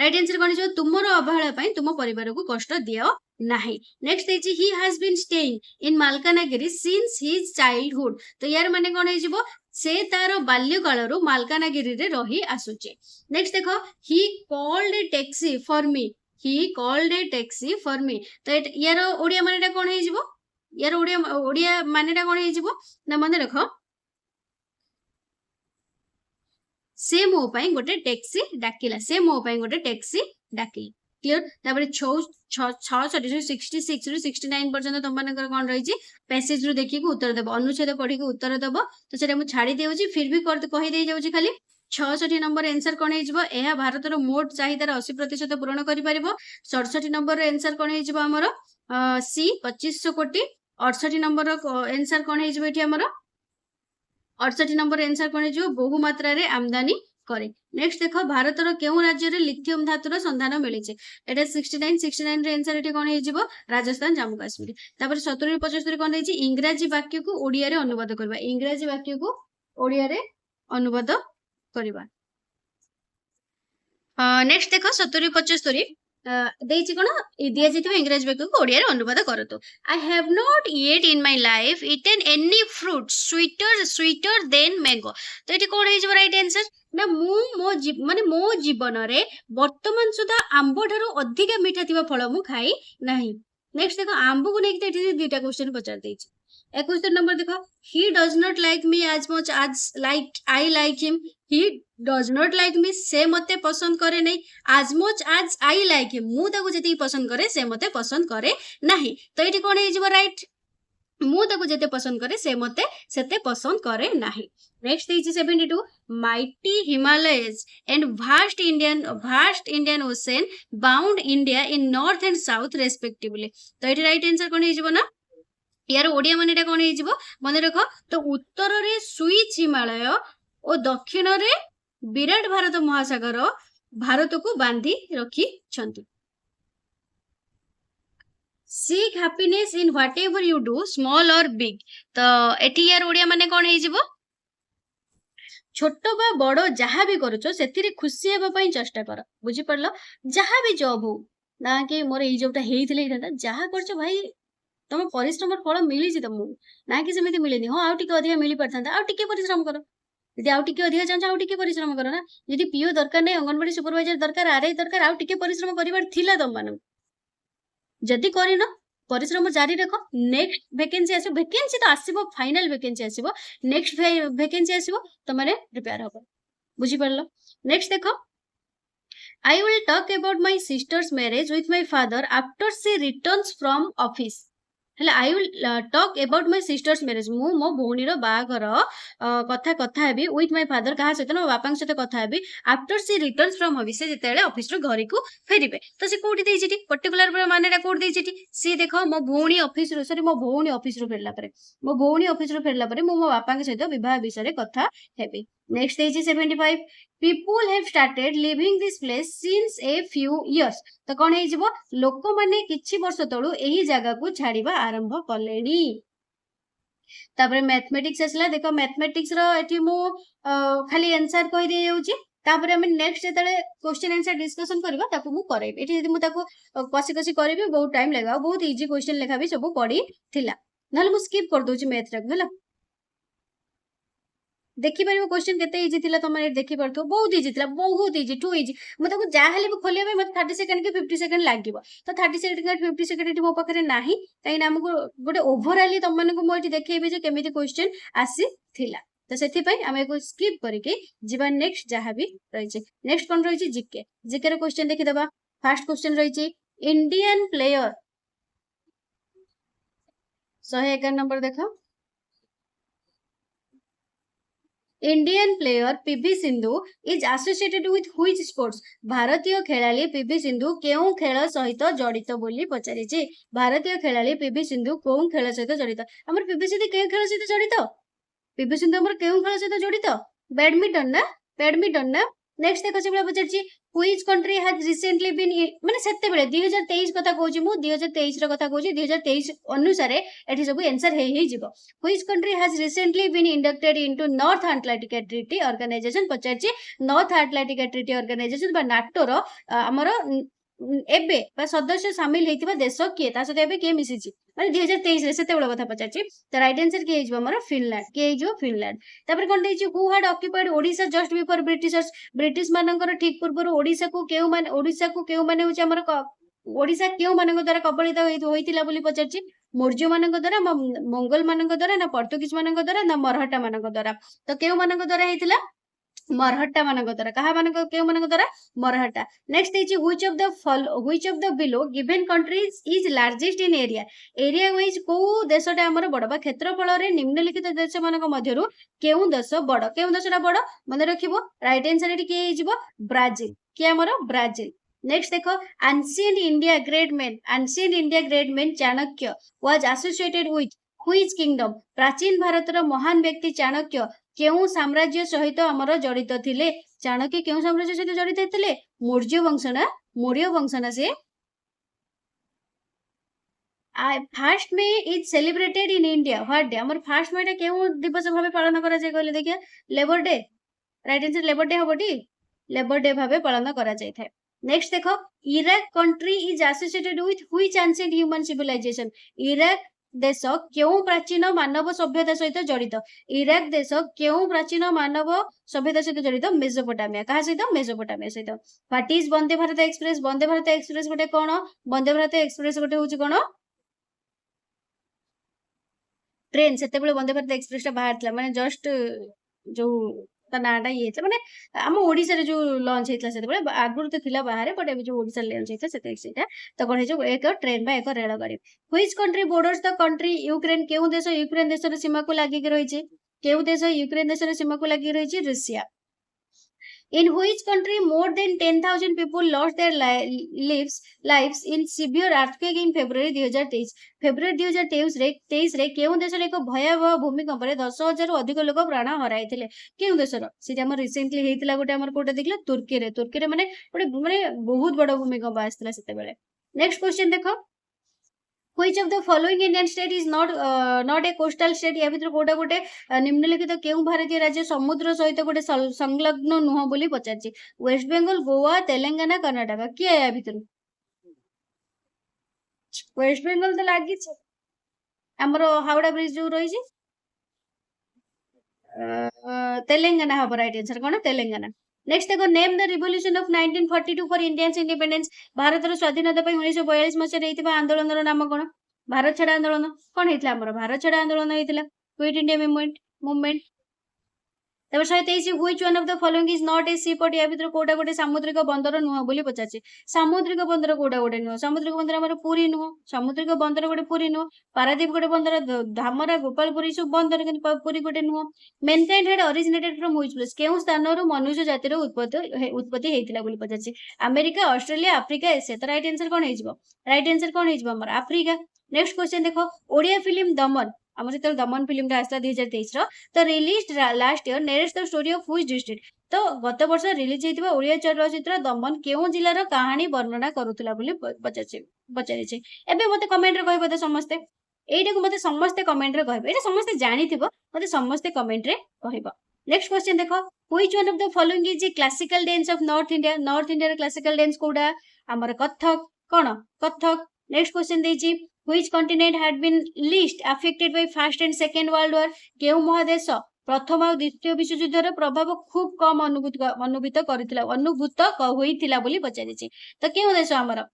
ରାଇଟ ଆନ୍ସର କଣ ହେଇଯିବ? ତୁମର ଅବହେଳା ପାଇଁ ତୁମ ପରିବାରକୁ କଷ୍ଟ ଦିଅ ନାହିଁ। ନେକ୍ସଟ ଦେଇଛି he has been staying in Malkangiri since his childhood. ତ ୟାର ମାନେ କଣ ହେଇଯିବ? ସେ ତାର ବାଲ୍ୟ କାଳରୁ ମାଲକାନଗିରିରେ ରହି ଆସୁଛି। ନେକ୍ସଟ ଦେଖ ହି କଲ୍ଡ ଏ ଟ୍ୟାକ୍ସି ଫର ମି। ହି କଲ୍ଡ ଏ ଟ୍ୟାକ୍ସି ଫର ମି। ତ ୟାର ଓଡିଆ ମାନେଟା କଣ ହେଇଯିବ? ୟାର ଓଡିଆ ମାନେଟା କଣ ହେଇଯିବ ନା, ମନେ ରଖ, ସେ ମୋ ପାଇଁ ଗୋଟେ ଟ୍ୟାକ୍ସି ଡାକିଲା। ସେ ମୋ ପାଇଁ ଗୋଟେ ଟ୍ୟାକ୍ସି ଡାକିଲା। କ୍ଲିୟର? ତାପରେ 66 ରୁ 69 ପର୍ଯ୍ୟନ୍ତ ତମମାନଙ୍କର କଣ ରହିଛି? ପ୍ୟାସେଜ ରୁ ଦେଖିକି ଉତ୍ତର ଦେବ, ଅନୁଚ୍ଛେଦ ପଢିକି ଉତ୍ତର ଦେବ। ତ ସେଟା ମୁଁ ଛାଡି ଦେଉଛି, ଫିର ବି କହିଦେଇ ଯାଉଛି ଖାଲି। 66 ନମ୍ବର ଆନ୍ସର କଣ ହେଇଯିବ? ଏହା ଭାରତର ମୋଟ ଚାହିଦାର 80% ପୂରଣ କରିପାରିବ। 67 ନମ୍ବର ଆନ୍ସର କଣ ହେଇଯିବ ଆମର? ସି 2500 କୋଟି। 68 ନମ୍ବର ଆନ୍ସର କଣ ହେଇଯିବ ଏଠି ଆମର? 68 ନମ୍ବର ଆନ୍ସର କଣ ହେଇଯିବ? ବହୁ ମାତ୍ରାରେ ଆମଦାନୀ করে। ନେକ୍ସଟ ଦେଖ ଭାରତର କେଉଁ ରାଜ୍ୟରେ ଲିଥିୟମ ଧାତୁର ସନ୍ଧାନ ମିଳିଛି? ଏଟା 69 ରେ ଆନ୍ସର ଏଠି କଣ ହେଇଯିବ? ରାଜସ୍ଥାନ, ଜାମ୍ମୁ କାଶ୍ମୀର। ତାପରେ 70 75 କଣ ହେଇଛି? ଇଂରାଜୀ ବାକ୍ୟକୁ ଓଡିଆରେ ଅନୁବାଦ କରିବା। ଇଂରାଜୀ ବାକ୍ୟକୁ ଓଡିଆରେ ଅନୁବାଦ କରିବା। ନେକ୍ସଟ ଦେଖ 70 75 ଦେଇଛି କଣ? ଦିଆଯାଇଥିବା ଇଂରାଜୀ ବାକ୍ୟକୁ ଓଡିଆରେ ଅନୁବାଦ କରନ୍ତୁ। I have not yet in my life eaten any fruit sweeter than mango। ତ ଏଠି କଣ ହେଇଯିବ ରାଇଟ ଆନ୍ସର? ନା ମୁଁ ମୋ ଜୀବନରେ ବର୍ତ୍ତମାନ ସୁଦ୍ଧା ଆମ୍ବ ଠାରୁ ଅଧିକା ମିଠା ଥିବା ଫଳ ମୁଁ ଖାଇ ନାହିଁ। ନେକ୍ସଟ ଦେଖ ଆମ୍ବକୁ ନେଇକି ଏଠି ଦୁଇଟା କ୍ୱେଶ୍ଚନ ପଚାରି ଦେଇଛି। 71 ନମ୍ବର ଦେଖ he does not like me as much as I like him। he does not like me, ସେ ମତେ ପସନ୍ଦ କରେ ନାହିଁ। as much as I like him, ମୁଁ ତାକୁ ଯେତିକି ପସନ୍ଦ କରେ ସେ ମତେ ପସନ୍ଦ କରେ ନାହିଁ। ତ ଏଠି କଣ ହେଇଯିବ ରାଇଟ? ମୁଁ ତାକୁ ଯେତେ ପସନ୍ଦ କରେ ସେ ମତେ ସେତେ ପସନ୍ଦ କରେ ନାହିଁ। ନେକ୍ସଟ ଦେଇଛି 72 mighty Himalayas and vast Indian ocean bound India in north and south respectively। ତ ଏଠି ରାଇଟ ଆନ୍ସର କଣ ହେଇଯିବ ନା, ୟାର ଓଡିଆ ମାନେଟା କଣ ହେଇଯିବ? ମନେ ରଖ, ତ ଉତ୍ତରରେ ସୁଇଚ ହିମାଳୟ ଓ ଦକ୍ଷିଣରେ ବିରାଟ ଭାରତ ମହାସାଗର ଭାରତକୁ ବାନ୍ଧି ରଖିଛନ୍ତି। seek happiness in whatever you do small or big। ତ ଏଠି ୟାର ଓଡିଆ ମାନେ କଣ ହେଇଯିବ? ଛୋଟ ବା ବଡ ଯାହା ବି କରୁଛ ସେଥିରେ ଖୁସି ହେବା ପାଇଁ ଚେଷ୍ଟା କର। ବୁଝିପାରିଲ? ଯାହା ବି ଜବ ହଉ ନା, କି ମୋର ଏଇ ଜବଟା ହେଇଥିଲେ ହେଇଥାନ୍ତା, ଯାହା କରୁଛ ଭାଇ ତମ ପରିଶ୍ରମର ଫଳ ମିଳିଛି ତମକୁ, ନା କି ସେମିତି ମିଳିନି। ହଁ ଆଉ ଟିକେ ଅଧିକା ମିଳି ପାରିଥାନ୍ତା, ଆଉ ଟିକେ ପରିଶ୍ରମ କର। ଯଦି ଆଉ ଟିକେ ଅଧିକା ଚାହୁଁଛ ଆଉ ଟିକେ ପରିଶ୍ରମ କର ନା। ଯଦି ପିଓ ଦରକାର ନାହିଁ, ଅଙ୍ଗନବାଡି ସୁପରଭାଇଜର ଦରକାର, ଆରଆଇ ଦରକାର, ଆଉ ଟିକେ ପରିଶ୍ରମ କରିବାର ଥିଲା ତମମାନଙ୍କୁ, ଯଦି କରିନ ପରିଶ୍ରମ ଜାରି ରଖ। ନେକ୍ସଟ ଭେକେନ୍ସି ଆସିବ, ଭେକେନ୍ସି ତ ଆସିବ, ଫାଇନାଲ ଭେକେନ୍ସି ଆସିବ, ନେକ୍ସଟ ଭେକେନ୍ସି ଆସିବ, ତମେ ପ୍ରିପେୟାର ହବ। ବୁଝିପାରିଲ? ନେକ୍ସଟ ଦେଖ I will talk about my sister's marriage with my father after she returns from office। ହେଲେ I will talk about my sister's marriage, ମୁଁ ମୋ ଭଉଣୀର ବାହାଘର କଥା ହେବି with my father, କାହା ସହିତ? ମୋ ବାପାଙ୍କ ସହିତ କଥା ହେବି after she returns from office, ସେ ଯେତେବେଳେ ଅଫିସରୁ ଘରକୁ ଫେରିବେ। ତ ସେ କୋଉଠି ଦେଇଛି ଏଠି? ପର୍ଟିକୁଲାର ମାନେଟା କୋଉଠି ଦେଇଛି ଏଠି? ସିଏ ଦେଖ ମୋ ଭଉଣୀ ଅଫିସରୁ ଫେରିଲା ପରେ, ମୋ ଭଉଣୀ ଅଫିସରୁ ଫେରିଲା ପରେ ମୁଁ ମୋ ବାପାଙ୍କ ସହିତ ବିବାହ ବିଷୟରେ କଥା ହେବି। ନେକ୍ସଟ ଦେଇଛି 75 people have started leaving this place since a few years। ତ କଣ ହେଇଯିବ? ଲୋକମାନେ କିଛି ବର୍ଷ ତଳୁ ଏହି ଜାଗାକୁ ଛାଡିବା ଆରମ୍ଭ କଲେଣି। ତାପରେ ମ୍ୟାଥମେଟିକ୍ସ ଆସିଲା। ଦେଖ ମ୍ୟାଥମେଟିକ୍ସ ର ଏଠି ମୁଁ ଖାଲି ଆନ୍ସର କହିଦେଇ ଯାଉଛି, ତାପରେ ଆମେ ନେକ୍ସଟ ଯେତେବେଳେ କ୍ୱେଶ୍ଚନ ଆନ୍ସର ଡିସ୍କସନ କରିବା ତାକୁ ମୁଁ କରେଇବି। ଏଠି ଯଦି ମୁଁ ତାକୁ କଷି କରିବି ବହୁତ ଟାଇମ ଲାଗିବ, ଆଉ ବହୁତ ଇଜି କ୍ୱେଶ୍ଚନ ଲେଖା ବି ସବୁ ପଡିଥିଲା, ନହେଲେ ମୁଁ ସ୍କିପ୍ କରିଦଉଛି ମ୍ୟାଥଟାକୁ ହେଲା। देखि परिबो क्वेश्चन केते इजी थिला तमे देखि परथो बहुत इजी थिला बहुत इजी टू इजी म ताको जा हेले भी खोलिया मत 30 सेकंड के 50 सेकंड लागिवो तो 30 सेकंड 50 सेकंड मो पाखरे नाही काई ना हमको गोटे ओवरऑली तम मानको मो एठी देखैबे जे केमिति क्वेश्चन आसी थिला तो सेथि पई हम एको स्किप करके जीवन नेक्स्ट जहा भी रहिছে नेक्स्ट कोन रहिছে जीके जीके रे क्वेश्चन देखि दबा फर्स्ट क्वेश्चन रहिছে इंडियन प्लेयर 111 नंबर देखो Indian player PV Sindhu is associated with which sports भारतीय खेलाड़ी पीवी सिंधु केउ खेल सहित जड़ित बोली पचारिछि भारतीय खेलाड़ी पीवी सिंधु कोउ खेल सहित जड़ित हमर पीवी सिंधु केउ खेल सहित जड़ित पीवी सिंधु हमर केउ खेल सहित जड़ित बैडमिंटन ना नेक्स्ट देखो से पचारिछि which country has recently been माने सेते बेले 2023 कथा कहूची मु 2023 रो कथा कहूची 2023 अनुसार एठी सब आंसर हे जिवो which country has recently been inducted into North Atlantic Treaty Organization पचारची नॉर्थ अटलांटिक ट्रीटी ऑर्गेनाइजेशन बा नाटो रो हमर एबे बा सदस्य शामिल हेतिबा देश किए ता सते एबे के मिसिची माने 2023 रे सेते बेले कथा पचारची तो राइट आंसर के हिजबो हमर फिनलैंड के हिजो फिनलैंड तापर कोन देछि who had occupied Odisha just before Britishers British मानकर ठीक पूर्व ओडिसा को केउ माने होछि हमर ओडिसा केउ मानक द्वारा कबलित होइतिला बोली पचारची मौर्य मानक द्वारा मंगोल मानक द्वारा ना पोर्तुगीज मानक द्वारा ना मराठा मानक द्वारा तो केउ मानक द्वारा हेतिला मराठा मानक द्वारा कहा मानक केउ मानक द्वारा Maratha next is which of the below given countries is largest in area wise को देशटा हमर बड़ बा क्षेत्रफल रे निम्नलिखित देश मानक मध्यरु केउ देश बड़ केउ देशटा बड़ मन रखिबो राइट आंसर एटी के हिजबो ब्राजील के हमर ब्राजील नेक्स्ट देखो ancient India great man Chanakya was associated with which kingdom प्राचीन भारतर महान व्यक्ति चाणक्य केउ साम्राज्य सहित हमर जड़ित थिले चाणक्य केउ साम्राज्य सहित जड़ित थिले मौर्य वंश ना से first May is celebrated in India what day हमर फर्स्ट मे केउ दिवस भाबे पालन करा जाय कहले देखिया labour day right answer labour day होबटी लेबर डे भाबे पालन करा जाय थाए नेक्स्ट देखो Iraq country is associated with which ancient human civilization Iraq देश केउ प्राचीन मानव सभ्यता सहित जड़ित इराक देश केउ प्राचीन मानव सभ्यता सहित जड़ित मेसोपोटामिया कहा सहित मेसोपोटामिया सहित what is Vande Bharat express गोटे कोन वंदे भारत एक्सप्रेस गोटे होची कोन ट्रेन सेते बेले वंदे भारत एक्सप्रेस बाहर थला माने जस्ट जो ता नाटा ये माने हम ओडिसा रे जो लॉन्च हेतला सेते बेले आगुर तो थिला बाहर बट एबे जो ओडिसा लॉन्च हेतला सेते सेटा तो कोन हे जो एक ट्रेन बा एक रेल गाड़ी which country borders the country Ukraine केउ देश यूक्रेन देश रे सीमा को लागि के रहिছে केउ देश यूक्रेन देश रे सीमा को लागि रहिছে Russia In which country more than 10,000 people lost their lives in severe earthquake in February 2023? February 2023 रे केउ देश रे एक भयावह भूमिकंप रे 10,000 रु अधिक लोक प्राण हराइथिले केउ देश रो से हमर रिसेंटली हेतिला गोटे हमर कोटा देखला तुर्की रे माने बहुत बड़ भूमिकंप आस्थिला सेते बेले नेक्स्ट क्वेश्चन देखो Which of the following Indian state is not a coastal state या भितर कोटा गोटे निम्नलिखित केउ भारतीय राज्य समुद्र सहित गोटे संलग्न नुह बोली पचारछि वेस्ट बेंगल गोवा तेलंगाना कर्नाटक किए या भितर वेस्ट बेंगल तो लागि छै हमर हावड़ा ब्रिज जो रही छै तेलंगाना हब राइट आंसर कोन तेलंगाना नेक्स्ट देखो name the revolution of 1942 for Indians independence Bharat स्वाधीनता 1942 मसीह हेतिबा आंदोलन नाम कोन भारत छाड़ आंदोलन कोन हेतिला हमर भारत छाड़ आंदोलन हेतिला क्विट इंडिया मूवमेंट तब 123 which one of the following is not a C port या भितर कोटा गोटे सामुद्रिक बंदर नुह बोली पचारछि सामुद्रिक बंदर कोटा गोटे नुह सामुद्रिक बंदर हमर पुरी नुह सामुद्रिक बंदर गोटे पुरी नुह पारादीप गोटे बंदर धामरा गोपालपुरी सब बंदर किंतु पुरी गोटे नुह mankind had originated from which place केउ स्थान रो मनुष्य जाति रो उत्पत्ति हेतिला बोली पचारछि अमेरिका ऑस्ट्रेलिया अफ्रीका एशिया तो राइट आंसर कोन हेजबो हमर अफ्रीका नेक्स्ट क्वेश्चन देखो ओडिया फिल्म दमन हमर जेतल दमन फिल्म टा आस्ता 2023 रो तो released last year narrates the story of which district तो गत वर्ष रिलीज हेतिबा ओडिया चलचित्र दमन केउ जिल्ला रो कहानी वर्णना करूतला बोली पचारिछि एबे मते कमेंट रे कहबो त समस्ते एइटा को मते समस्ते कमेंट रे कहबो एटा समस्ते जानिथिबो मते समस्ते कमेंट रे कहबो नेक्स्ट क्वेश्चन देखो which one of the following is a classical dance of North India रे क्लासिकल डांस कोडा हमर कथक कोन कथक नेक्स्ट क्वेश्चन देछि Which continent had been least affected by First and Second World War? केउ महादेश प्रथम और द्वितीय विश्वयुद्धर प्रभाव खूब कम अनुभूत होइथिला बोली पचारिछि। तो केउ देश हमर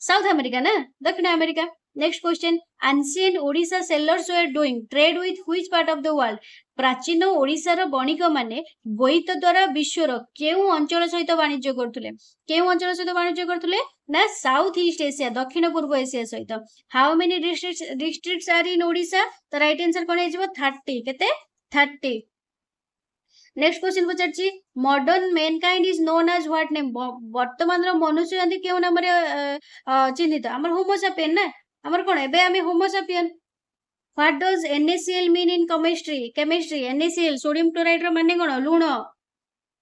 साउथ अमेरिका ना दक्षिण America. Next question ancient Odisha sellers were doing trade with which part of the world. प्राचीन ओडिशार बणिक माने बोईत द्वारा विश्वर केउ अंचल सहित वाणिज्य करथुले। केउ अंचल सहित वाणिज्य करथुले ना साउथ ईस्ट एशिया दक्षिण पूर्व एशिया सहित। How many districts are in Odisha. तो राइट आंसर कोन हे जिवो 30 केते 30। नेक्स्ट क्वेश्चन पचारछि modern mankind is known as what name. वर्तमान रो मनुष्य जंती केउ नाम रे चिन्हित हमर होमो सैपियन ना हमर कोन एबे आमे Homo sapien. What does NaCl mean in chemistry NaCl sodium chloride रो माने कोन लूण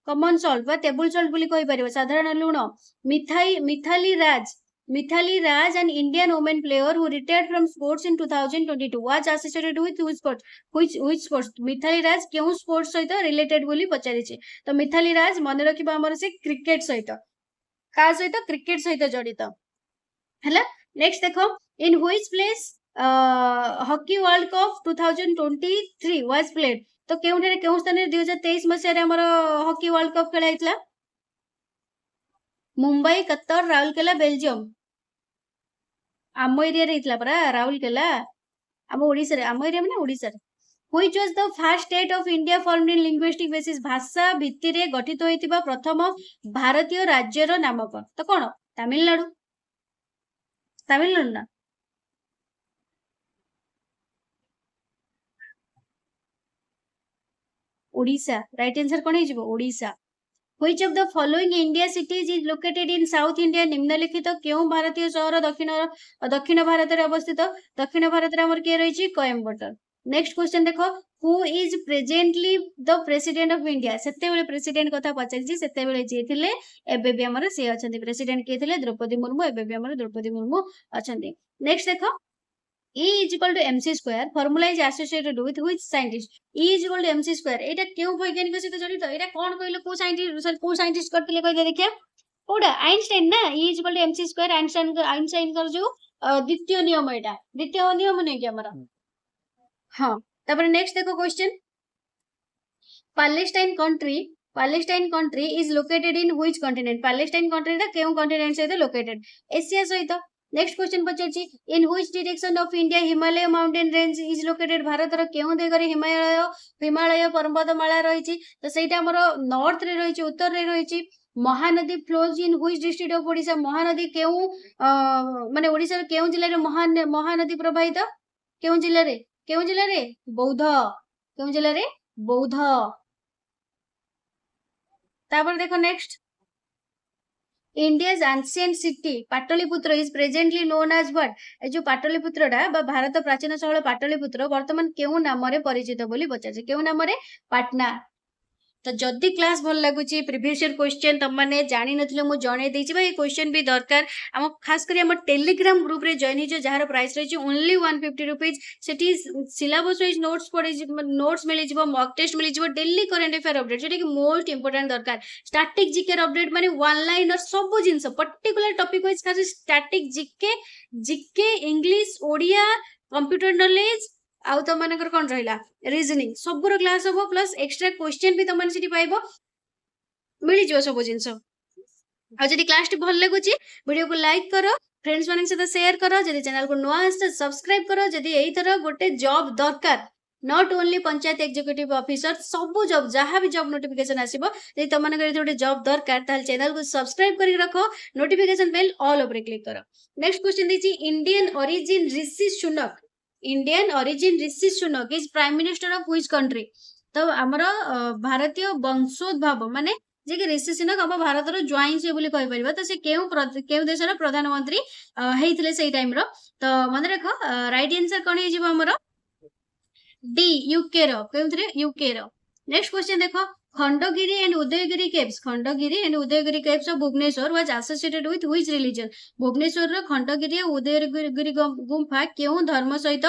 कॉमन सॉल्ट बा टेबल सॉल्ट बोली कहि परिबो साधारण लूण। Mithali Raj an Indian woman player who retired from sports in 2022 was associated with which sports। Mithali Raj केउ स्पोर्ट्स सहित रिलेटेड बोली पचारिछि। तो मिथाली राज मन रखिबा हमर से क्रिकेट सहित का सहित क्रिकेट सहित जड़ित हला। नेक्स्ट देखो in which place hockey world cup 2023 was played. तो केउ स्थान रे 2023 मसिया रे हमर हॉकी वर्ल्ड कप खेला हितला मुंबई कतर राउरकेला बेल्जियम आम एरिया रे हितला परा राउरकेला आम ओडिसा रे आम एरिया माने ओडिसा रे। Which was the first state of India formed in linguistic basis. भाषा भित्ति रे गठित होइतिबा प्रथम भारतीय राज्य रो नाम कोन। तो कोन तमिलनाडु ना ओडिसा राइट आंसर कोन हे जिवो Odisha. Which of the following India cities is located in South India। निम्नलिखित केउ भारतीय शहर दक्षिण भारत रे अवस्थित। दक्षिण भारत रे हमर के रहिछि कोयम्बटूर। नेक्स्ट क्वेश्चन देखो who is presently the president of India. सेते बेले प्रेसिडेंट कथा पचारिछि सेते बेले जे थिले एबे भी हमर से अछंती प्रेसिडेंट के थिले द्रौपदी मुर्मू एबे भी हमर द्रौपदी मुर्मू अछंती। नेक्स्ट देखो E is equal to MC square formula is associated with which scientist। E is equal to MC square एटा केउ वैज्ञानिक सहित जड़ित एटा कोन कहले को साइंटिस्ट करथिले कहले देखिया ओडा आइंस्टाइन ना। E is equal to MC square Einstein कर जो द्वितीय नियम एटा द्वितीय नियम नै कि हमरा हां। तापर नेक्स्ट देखो question Palestine country is located in which continent. Palestine country दा केउ कॉन्टिनेंट सहित लोकेटेड एशिया सहित। नेक्स्ट क्वेश्चन पचारछि in which direction of India Himalaya mountain range is located. भारत रो केउ देगरे हिमालय पर्वतमाला रहिछि। तो सेटा हमर नॉर्थ रे रहिछि उत्तर रे रहिछि। Mahanadi flows in which district of Odisha. Mahanadi केउ माने ओडिशा रे केउ जिल्ला रे महानदी प्रवाहित केउ जिल्ला रे बौद्ध केउ जिल्ला रे बौद्ध। तापर देखो next India's ancient city Pataliputra is presently known as what. ए जो पाटलिपुत्रटा बा भारत प्राचीन शहर पाटलिपुत्र वर्तमान केउ नाम रे परिचित बोली पचारछि केउ नाम रे पाटना। तो जदि क्लास भल लगुची प्रीवियस ईयर क्वेश्चन तुम माने जानि नथिले मु जणे देछि भाई क्वेश्चन भी दरकार हम खास करी हम टेलीग्राम ग्रुप रे जॉइन हिजो जहार प्राइस रहिछि ओनली 150 रुपीस। सेठी सिलेबस वाइज नोट्स पढे नोट्स मिलि जिवो मॉक टेस्ट मिलि जिवो डेली करंट अफेयर अपडेट सेठी कि मोस्ट इंपोर्टेंट दरकार स्टैटिक जीके अपडेट माने वन लाइनर सब जिंस पर्टिकुलर टॉपिक वाइज खास static GK English Odia computer knowledge आउ तो मानकर कोन रहिला रीजनिंग सबरो क्लास हो प्लस एक्स्ट्रा क्वेश्चन भी तमन सिटी पाइबो मिली जो सब जिंस। आ जदि क्लास टी भल लागुची वीडियो को लाइक करो फ्रेंड्स मानन साथ शेयर करो जदि चैनल को नवा आसे सब्सक्राइब करो। जदि एई तरह गोटे जॉब दरकार not only panchayat executive officer सब जॉब जहां भी जॉब नोटिफिकेशन आसीबो जदि तमन करे गोटे जॉब दरकार ताल चैनल को सब्सक्राइब करी रखो notification bell all over click करो। नेक्स्ट क्वेश्चन दिछि Indian origin Rishi Sunak is prime minister of which country. तो हमरो भारतीय वंशोद्भव माने जे कि ऋषि सुनक हम भारत रो ज्वाइन से बोली कहि परिबा। तो से केउ देश रो प्रधानमंत्री हेइथिले सेई टाइम रो। तो मन रखो राइट आंसर कोन हे जिवो हमरो डी यूके रो। नेक्स्ट क्वेश्चन देखो Khandagiri and Udayagiri caves of Bhubaneswar was associated with which religion. Bhubaneswar रो खंडगिरी और उदयगिरी गुम्फा केउ धर्म सहित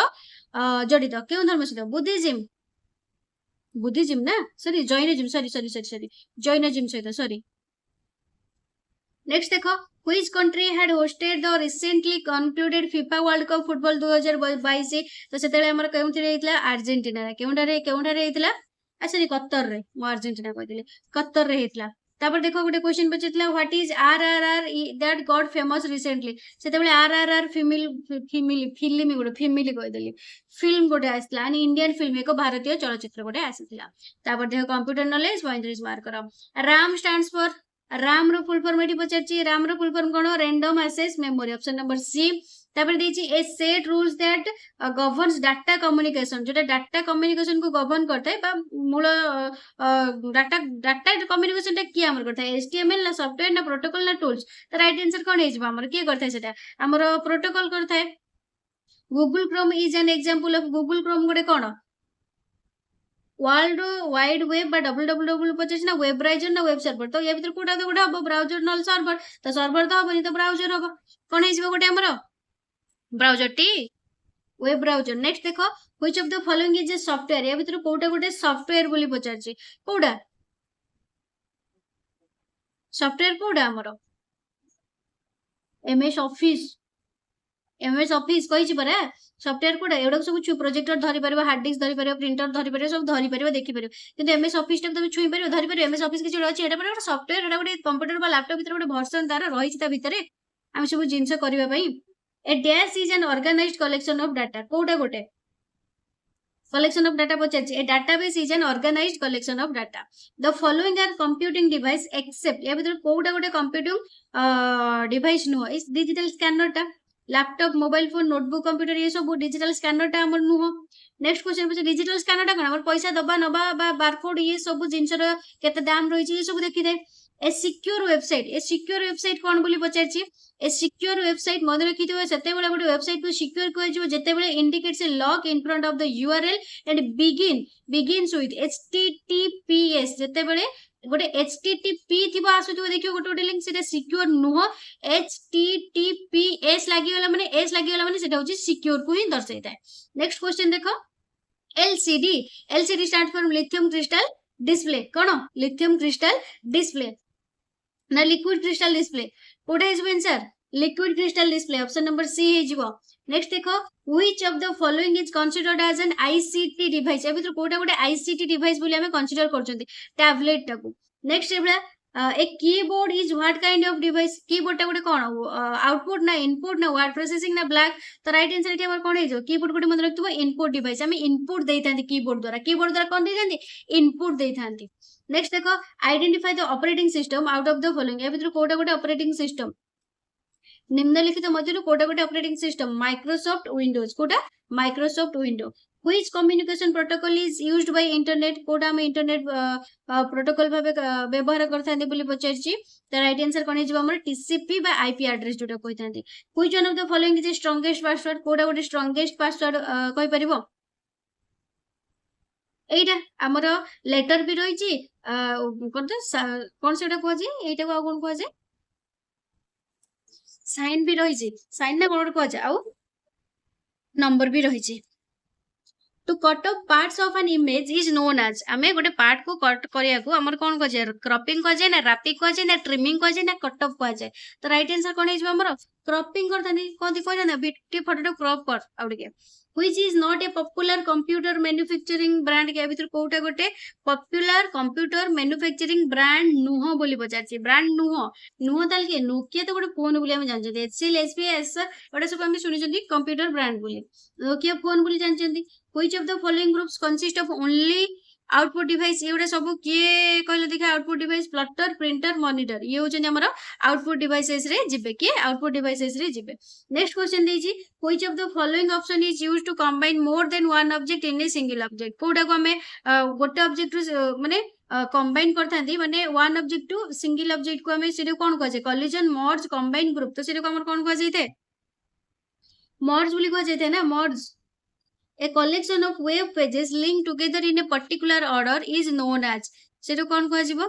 जड़ित केउ धर्म सहित बुद्धिज्म ना सॉरी जैनिज्म सॉरी जैनिज्म सहित सॉरी। नेक्स्ट देखो Which country had hosted the recently concluded FIFA World Cup Football 2022? तो सेतेले हमर केउंथिरे हेतला अर्जेंटीना केउंठारे हेतला सॉरी कतर रे मो अर्जेंटीना कहतिले कतर रे हेतला तापर देखो गोटे क्वेश्चन पछितला what is RRR that got famous recently सेतेबेले आरआरआर फिल्म गोटे फिल्म कहदेली फिल्म गोटे आसला इंडियन फिल्म एक भारतीय चलचित्र गोटे आसीला तापर देखो कंप्यूटर नॉलेज 35 मार्क रो RAM स्टैंड्स फॉर RAM रो फुल फॉर्म एठी पचारची RAM रो फुल फॉर्म कोन random access memory option number C तापर देछि a set rules that governs data communication जोटा डाटा कम्युनिकेशन को गवर्न करता है बा मूल डाटा कम्युनिकेशन टा की हमर करता है HTML ना सॉफ्टवेयर ना प्रोटोकॉल ना टूल्स तो राइट आंसर कोन हे जबा हमर की करता है सेटा हमर प्रोटोकॉल करता है Google Chrome is an example of Google Chrome गोटे कोन वर्ल्ड वाइड वेब बा www पचास ना वेब ब्राउजर ना वेब सर्वर तो या भीतर कोटा तो गोटे हम ब्राउजर नल सर्वर तो सर्वर तो हबनी तो ब्राउजर हम कोन हे जबा गोटे हमर ब्राउजर टी वेब ब्राउजर नेक्स्ट देखो which of the following is a software या भीतर कोटा गोटे सॉफ्टवेयर बोली पचारची कोडा सॉफ्टवेयर कोडा हमर एमएस ऑफिस कहि परा सॉफ्टवेयर कोडा एडा सब छु प्रोजेक्टर धरि परबो हार्ड डिस्क धरि परबो प्रिंटर धरि परबो सब धरि परबो देखि परबो किंतु एमएस ऑफिस टा तुम छुई परबो धरि परबो एमएस ऑफिस किछि अछि एडा पर सॉफ्टवेयर एडा गोटे कंप्यूटर बा लैपटॉप भीतर गोटे वर्जन तार रहि छि ता भीतर हम सब जिंस करबा पई a dash is an organised collection of data कोडा गोटे collection of data पचारछि A database is an organized collection of data the following are computing device except या भीतर कोडा गोटे कंप्यूटिंग डिवाइस नो इस डिजिटल स्कैनर टा laptop mobile phone notebook computer ये सब डिजिटल स्कैनर टा हमर नुह नेक्स्ट क्वेश्चन पछ डिजिटल स्कैनर टा कोन हमर पैसा दबा नबा बा बारकोड ये सब जिंसर केते दाम रहि छि ये सब देखि दे ए सिक्योर वेबसाइट कोन बोली पचारछि ए सिक्योर वेबसाइट मन रखि दियो सेते बेला गोटे वेबसाइट को सिक्योर कोइ जो जेते बेला indicates a lock in front of the URL and begins with https जेते बेले गोटे http थिबो आसुतो देखियो गोटे गोटे लिंक सेटा सिक्योर नुह https लागि गेला माने s लागि गेला माने सेटा होची सिक्योर को ही दर्शाइता है नेक्स्ट क्वेश्चन देखो LCD stand for lithium crystal display कोन लिथियम क्रिस्टल डिस्प्ले ना लिक्विड क्रिस्टल डिस्प्ले कोडे is answer liquid crystal display option number C हे जिवो नेक्स्ट देखो which of the following is considered as an ICT device ए भीतर कोडा गोटे ICT डिवाइस बोली हमें कंसीडर करचंती टैबलेट टाको नेक्स्ट एबला a keyboard is what kind of device keyboard टा गोटे कोन आउटपुट ना इनपुट ना वर्ड प्रोसेसिंग ना ब्लैक तो राइट आंसर एटी हमर कोन हे जो कीबोर्ड गोटे मन रखतबो इनपुट डिवाइस हमें इनपुट देइथांती कीबोर्ड द्वारा कोन देइथांती इनपुट देइथांती नेक्स्ट देखो identify the operating system out of the following ए भीतर कोडा गोटे ऑपरेटिंग सिस्टम निम्नलिखित मध्यरु कोडा गोटे ऑपरेटिंग सिस्टम माइक्रोसॉफ्ट विंडोज कोडा Microsoft window which communication protocol is used by internet कोडा हम इंटरनेट प्रोटोकॉल भाबे व्यवहार करथांती बोली पचारछि त राइट आंसर कोन हे जबा हमर TCP बा IP एड्रेस जोटा कहिथांती which one of the following is strongest password कोडा गोटे स्ट्रांगेस्ट पासवर्ड कहि परिबो एटा हमर लेटर भी रही छि कोन सेटा को जे एटा को कोन को जे साइन भी रही छि साइन ना कोन को जे आ नंबर भी रही छि to cut off parts of an image is known as हमें गोटे पार्ट को कट करिया को हमर कोन को जे क्रॉपिंग को जे ना रैपिंग को जे ना ट्रिमिंग को जे ना कट ऑफ को जे तो राइट आंसर कोन हे हमर क्रॉपिंग करथानी कोन कोइ ना बिट्टी फोटो क्रॉप कर आउडके which is not a popular computer manufacturing brand के भीतर कोटा गोटे popular computer manufacturing brand नुह बोली पचारछि ब्रांड नुह ताल के नोकिया तो गोटे फोन बोली हम जानछथि HCL SPS ओटा सब हम सुनिछथि कंप्यूटर ब्रांड बोली नोकिया फोन बोली जानछथि which of the following groups consist of only output device ये सब किए कहले देखा आउटपुट डिवाइस प्लटर प्रिंटर मॉनिटर ये होचन हमर आउटपुट डिवाइसेस रे जिबे के आउटपुट डिवाइसेस रे जिबे नेक्स्ट क्वेश्चन देजी which of the following option is used to combine more than one object in a single object कोडा को हमें गोटे ऑब्जेक्ट माने कंबाइन करथांती माने one object to single object को हमें सिरे कोन कहै छै कोलिजन मर्ज कंबाइन ग्रुप तो सिरे को हमर कोन कहै छै मर्ज बोली कहै छै ना मर्ज A collection of web pages linked together in a particular order is known as सेटा कोन कहै जिवो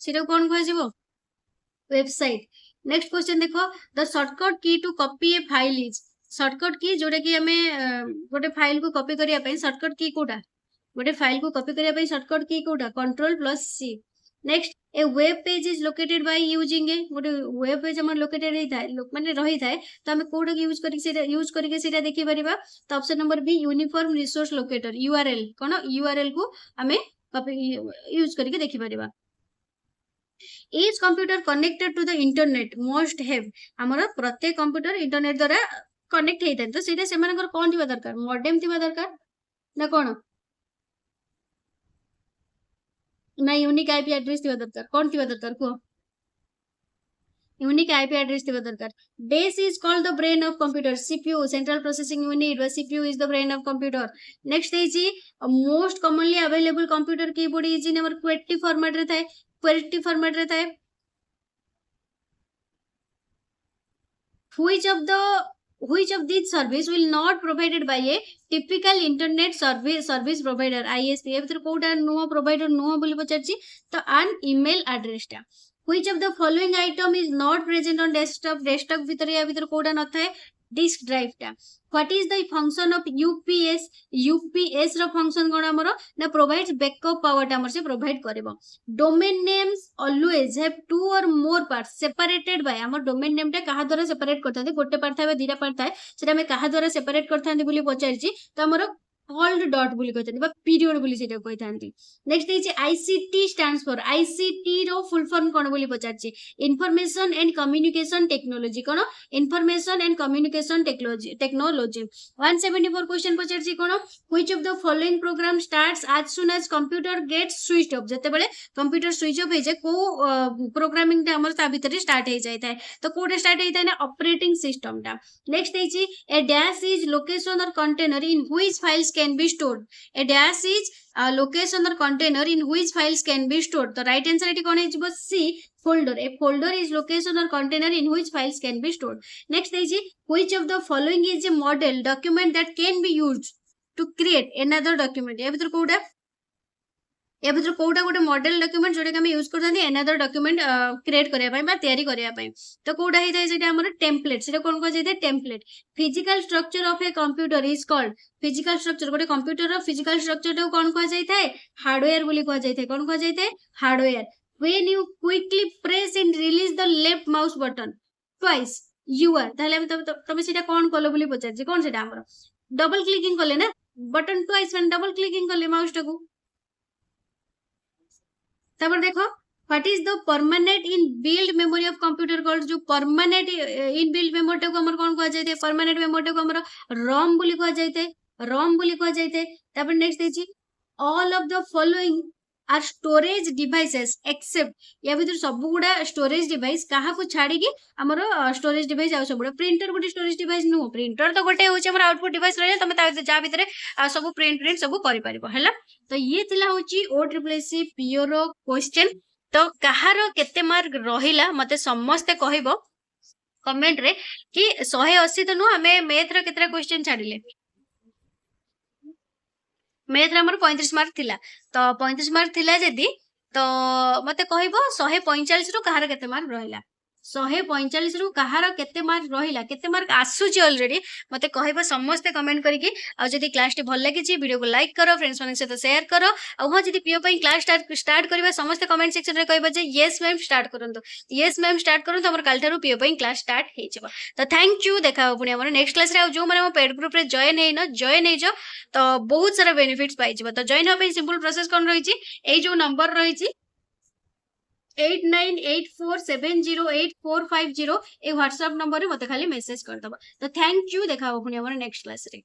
सेटा कोन कहै जिवो वेबसाइट नेक्स्ट क्वेश्चन देखो the shortcut key to copy a file is shortcut key जोटा कि हमें गोटे फाइल को कॉपी करिया पई शॉर्टकट की कोटा गोटे फाइल को कॉपी करिया पई शॉर्टकट की कोटा कंट्रोल+C next a web page is located by using a गोटे वेब पेज हमर लोकेटेड रही थाए माने रही थाए तो हमें कोड यूज करके सेटा देखि परिबा तो option number B uniform resource locator URL कोन यूआरएल को हमें यूज करके देखि परिबा is computer connected to the internet must have हमर प्रत्येक कंप्यूटर इंटरनेट द्वारा कनेक्ट हेता तो सेटा सेमानकर कोन थिबा दरकार मॉडेम थिबा दरकार ना कोन ना यूनिक आईपी एड्रेस थिबा दरकार कोन थिबा दरकार को यूनिक आईपी एड्रेस थिबा दरकार डेस is called the brain of computer CPU central processing unit व CPU is the brain of computer next is most commonly available computer keyboard is in हमर क्वेटी फॉर्मेट रे थाए क्वेटी फॉर्मेट रे थाए which of these service will not provided by a typical internet service provider ISP ए भीतर कोटा नुवा provider नुवा बोली पचारची तो an email address टा which of the following item is not present on desktop भीतर या भीतर कोटा न थाए डिस्क ड्राइव टा what is the function of UPS रो फंक्शन कोन हमरो ना प्रोवाइड्स बैकअप पावर टा हमर से प्रोवाइड करबो domain names always have two or more parts separated by हमर डोमेन नेम टा कहा द्वारा सेपरेट करथांती गोटे पार्ट थाबे दीटा पार्ट थाए सेटा हमें कहा द्वारा सेपरेट करथांती बोली पचारची तो हमरो कॉल्ड डॉट बोली कहथांती बा पीरियड बोली सेटा कहथांती next is ICT stands for ICT रो फुल फॉर्म कोन बोली पचारची इंफॉर्मेशन एंड कम्युनिकेशन टेक्नोलॉजी कोन information and communication technology 174 question पचारची कोन which of the following program starts as soon as computer gets switched off जते बेले कंप्यूटर स्विच ऑफ हे जे को प्रोग्रामिंग टा हमर ता भीतर स्टार्ट हे जाय थाए तो कोडे स्टार्ट हे थाए ना ऑपरेटिंग सिस्टम टा next is a dash is location or container in which files can be stored a dash is a location or container in which files can be stored the right answer eti kon hijibo C folder a folder is location or container in which files can be stored next is which of the following is a model document that can be used to create another document ए भीतर कोडा या भीतर कोटा गोटे model document जोटा हम use करथांती another document create करया पई बा तयारी करया पई तो कोटा हे थाए सेटा हमर टेम्पलेट सेटा कोन को जाय template physical structure of a computer is called physical structure गोटे कंप्यूटर रो फिजिकल स्ट्रक्चर तो कोन को जाय थाए हार्डवेयर बोली को जाय थाए कोन को जाय थाए hardware when you quickly press and release the left mouse button twice you are ताले तमे सेटा कोन कोलो बोली पचार जे कोन सेटा हमर डबल क्लिकिंग करले ना button twice when double clicking करले माउस टाको तब देखो what is the permanent in build memory of computer called जो परमानेंट इन बिल्ड मेमोरी को हमर कोन को जायते परमानेंट मेमोरी को हमर रोम बोली को जायते रोम बोली को जायते तब नेक्स्ट देछि all of the following are storage devices except या भीतर सब गुडा स्टोरेज डिवाइस कहा को छाड़ी की हमर स्टोरेज डिवाइस आ सब प्रिंटर गोटे स्टोरेज डिवाइस नो प्रिंटर तो गोटे होचे हमर आउटपुट डिवाइस रहे तमे जा भीतर सब प्रिंट सब करि परिबो हैला तो ये थिला होची OSSC पियोरो क्वेश्चन तो कहारो केते मार्क रहिला मते समस्त कहइबो कमेंट रे कि 180 तो नु हमें मैथ रो केतरा क्वेश्चन छाडिले मैथ रे हमर 35 मार्क थिला तो 35 मार्क थिला जदी तो मते कहइबो 145 रो कहार केते मार्क रहिला 145 रु कहार केते मार्क रहिला केते मार्क आसुची ऑलरेडी मते कहइबो समस्त कमेंट करिकि आ जदी क्लास टी भल लागिची वीडियो को लाइक करो फ्रेंड्स मन से शेयर करो आ हो जदी पीओ पई क्लास स्टार्ट करबा समस्त कमेंट सेक्शन रे कहइबो जे यस मैम स्टार्ट करंतो यस मैम स्टार्ट करंतो हमर काल थारु पीओ पई क्लास स्टार्ट हे जबो तो थैंक यू देखा पुनी हमर नेक्स्ट क्लास रे जो माने पेड ग्रुप रे जॉइन हे जो तो बहुत सारा बेनिफिट्स पाइ जबो तो जॉइन होबे सिंपल प्रोसेस कोन रहिची ए जो नंबर रहिची 8984708450 ए व्हाट्सएप नंबर रे मते खाली मेसेज कर दबो तो थैंक यू देखा पुनी हमर नेक्स्ट क्लास रे।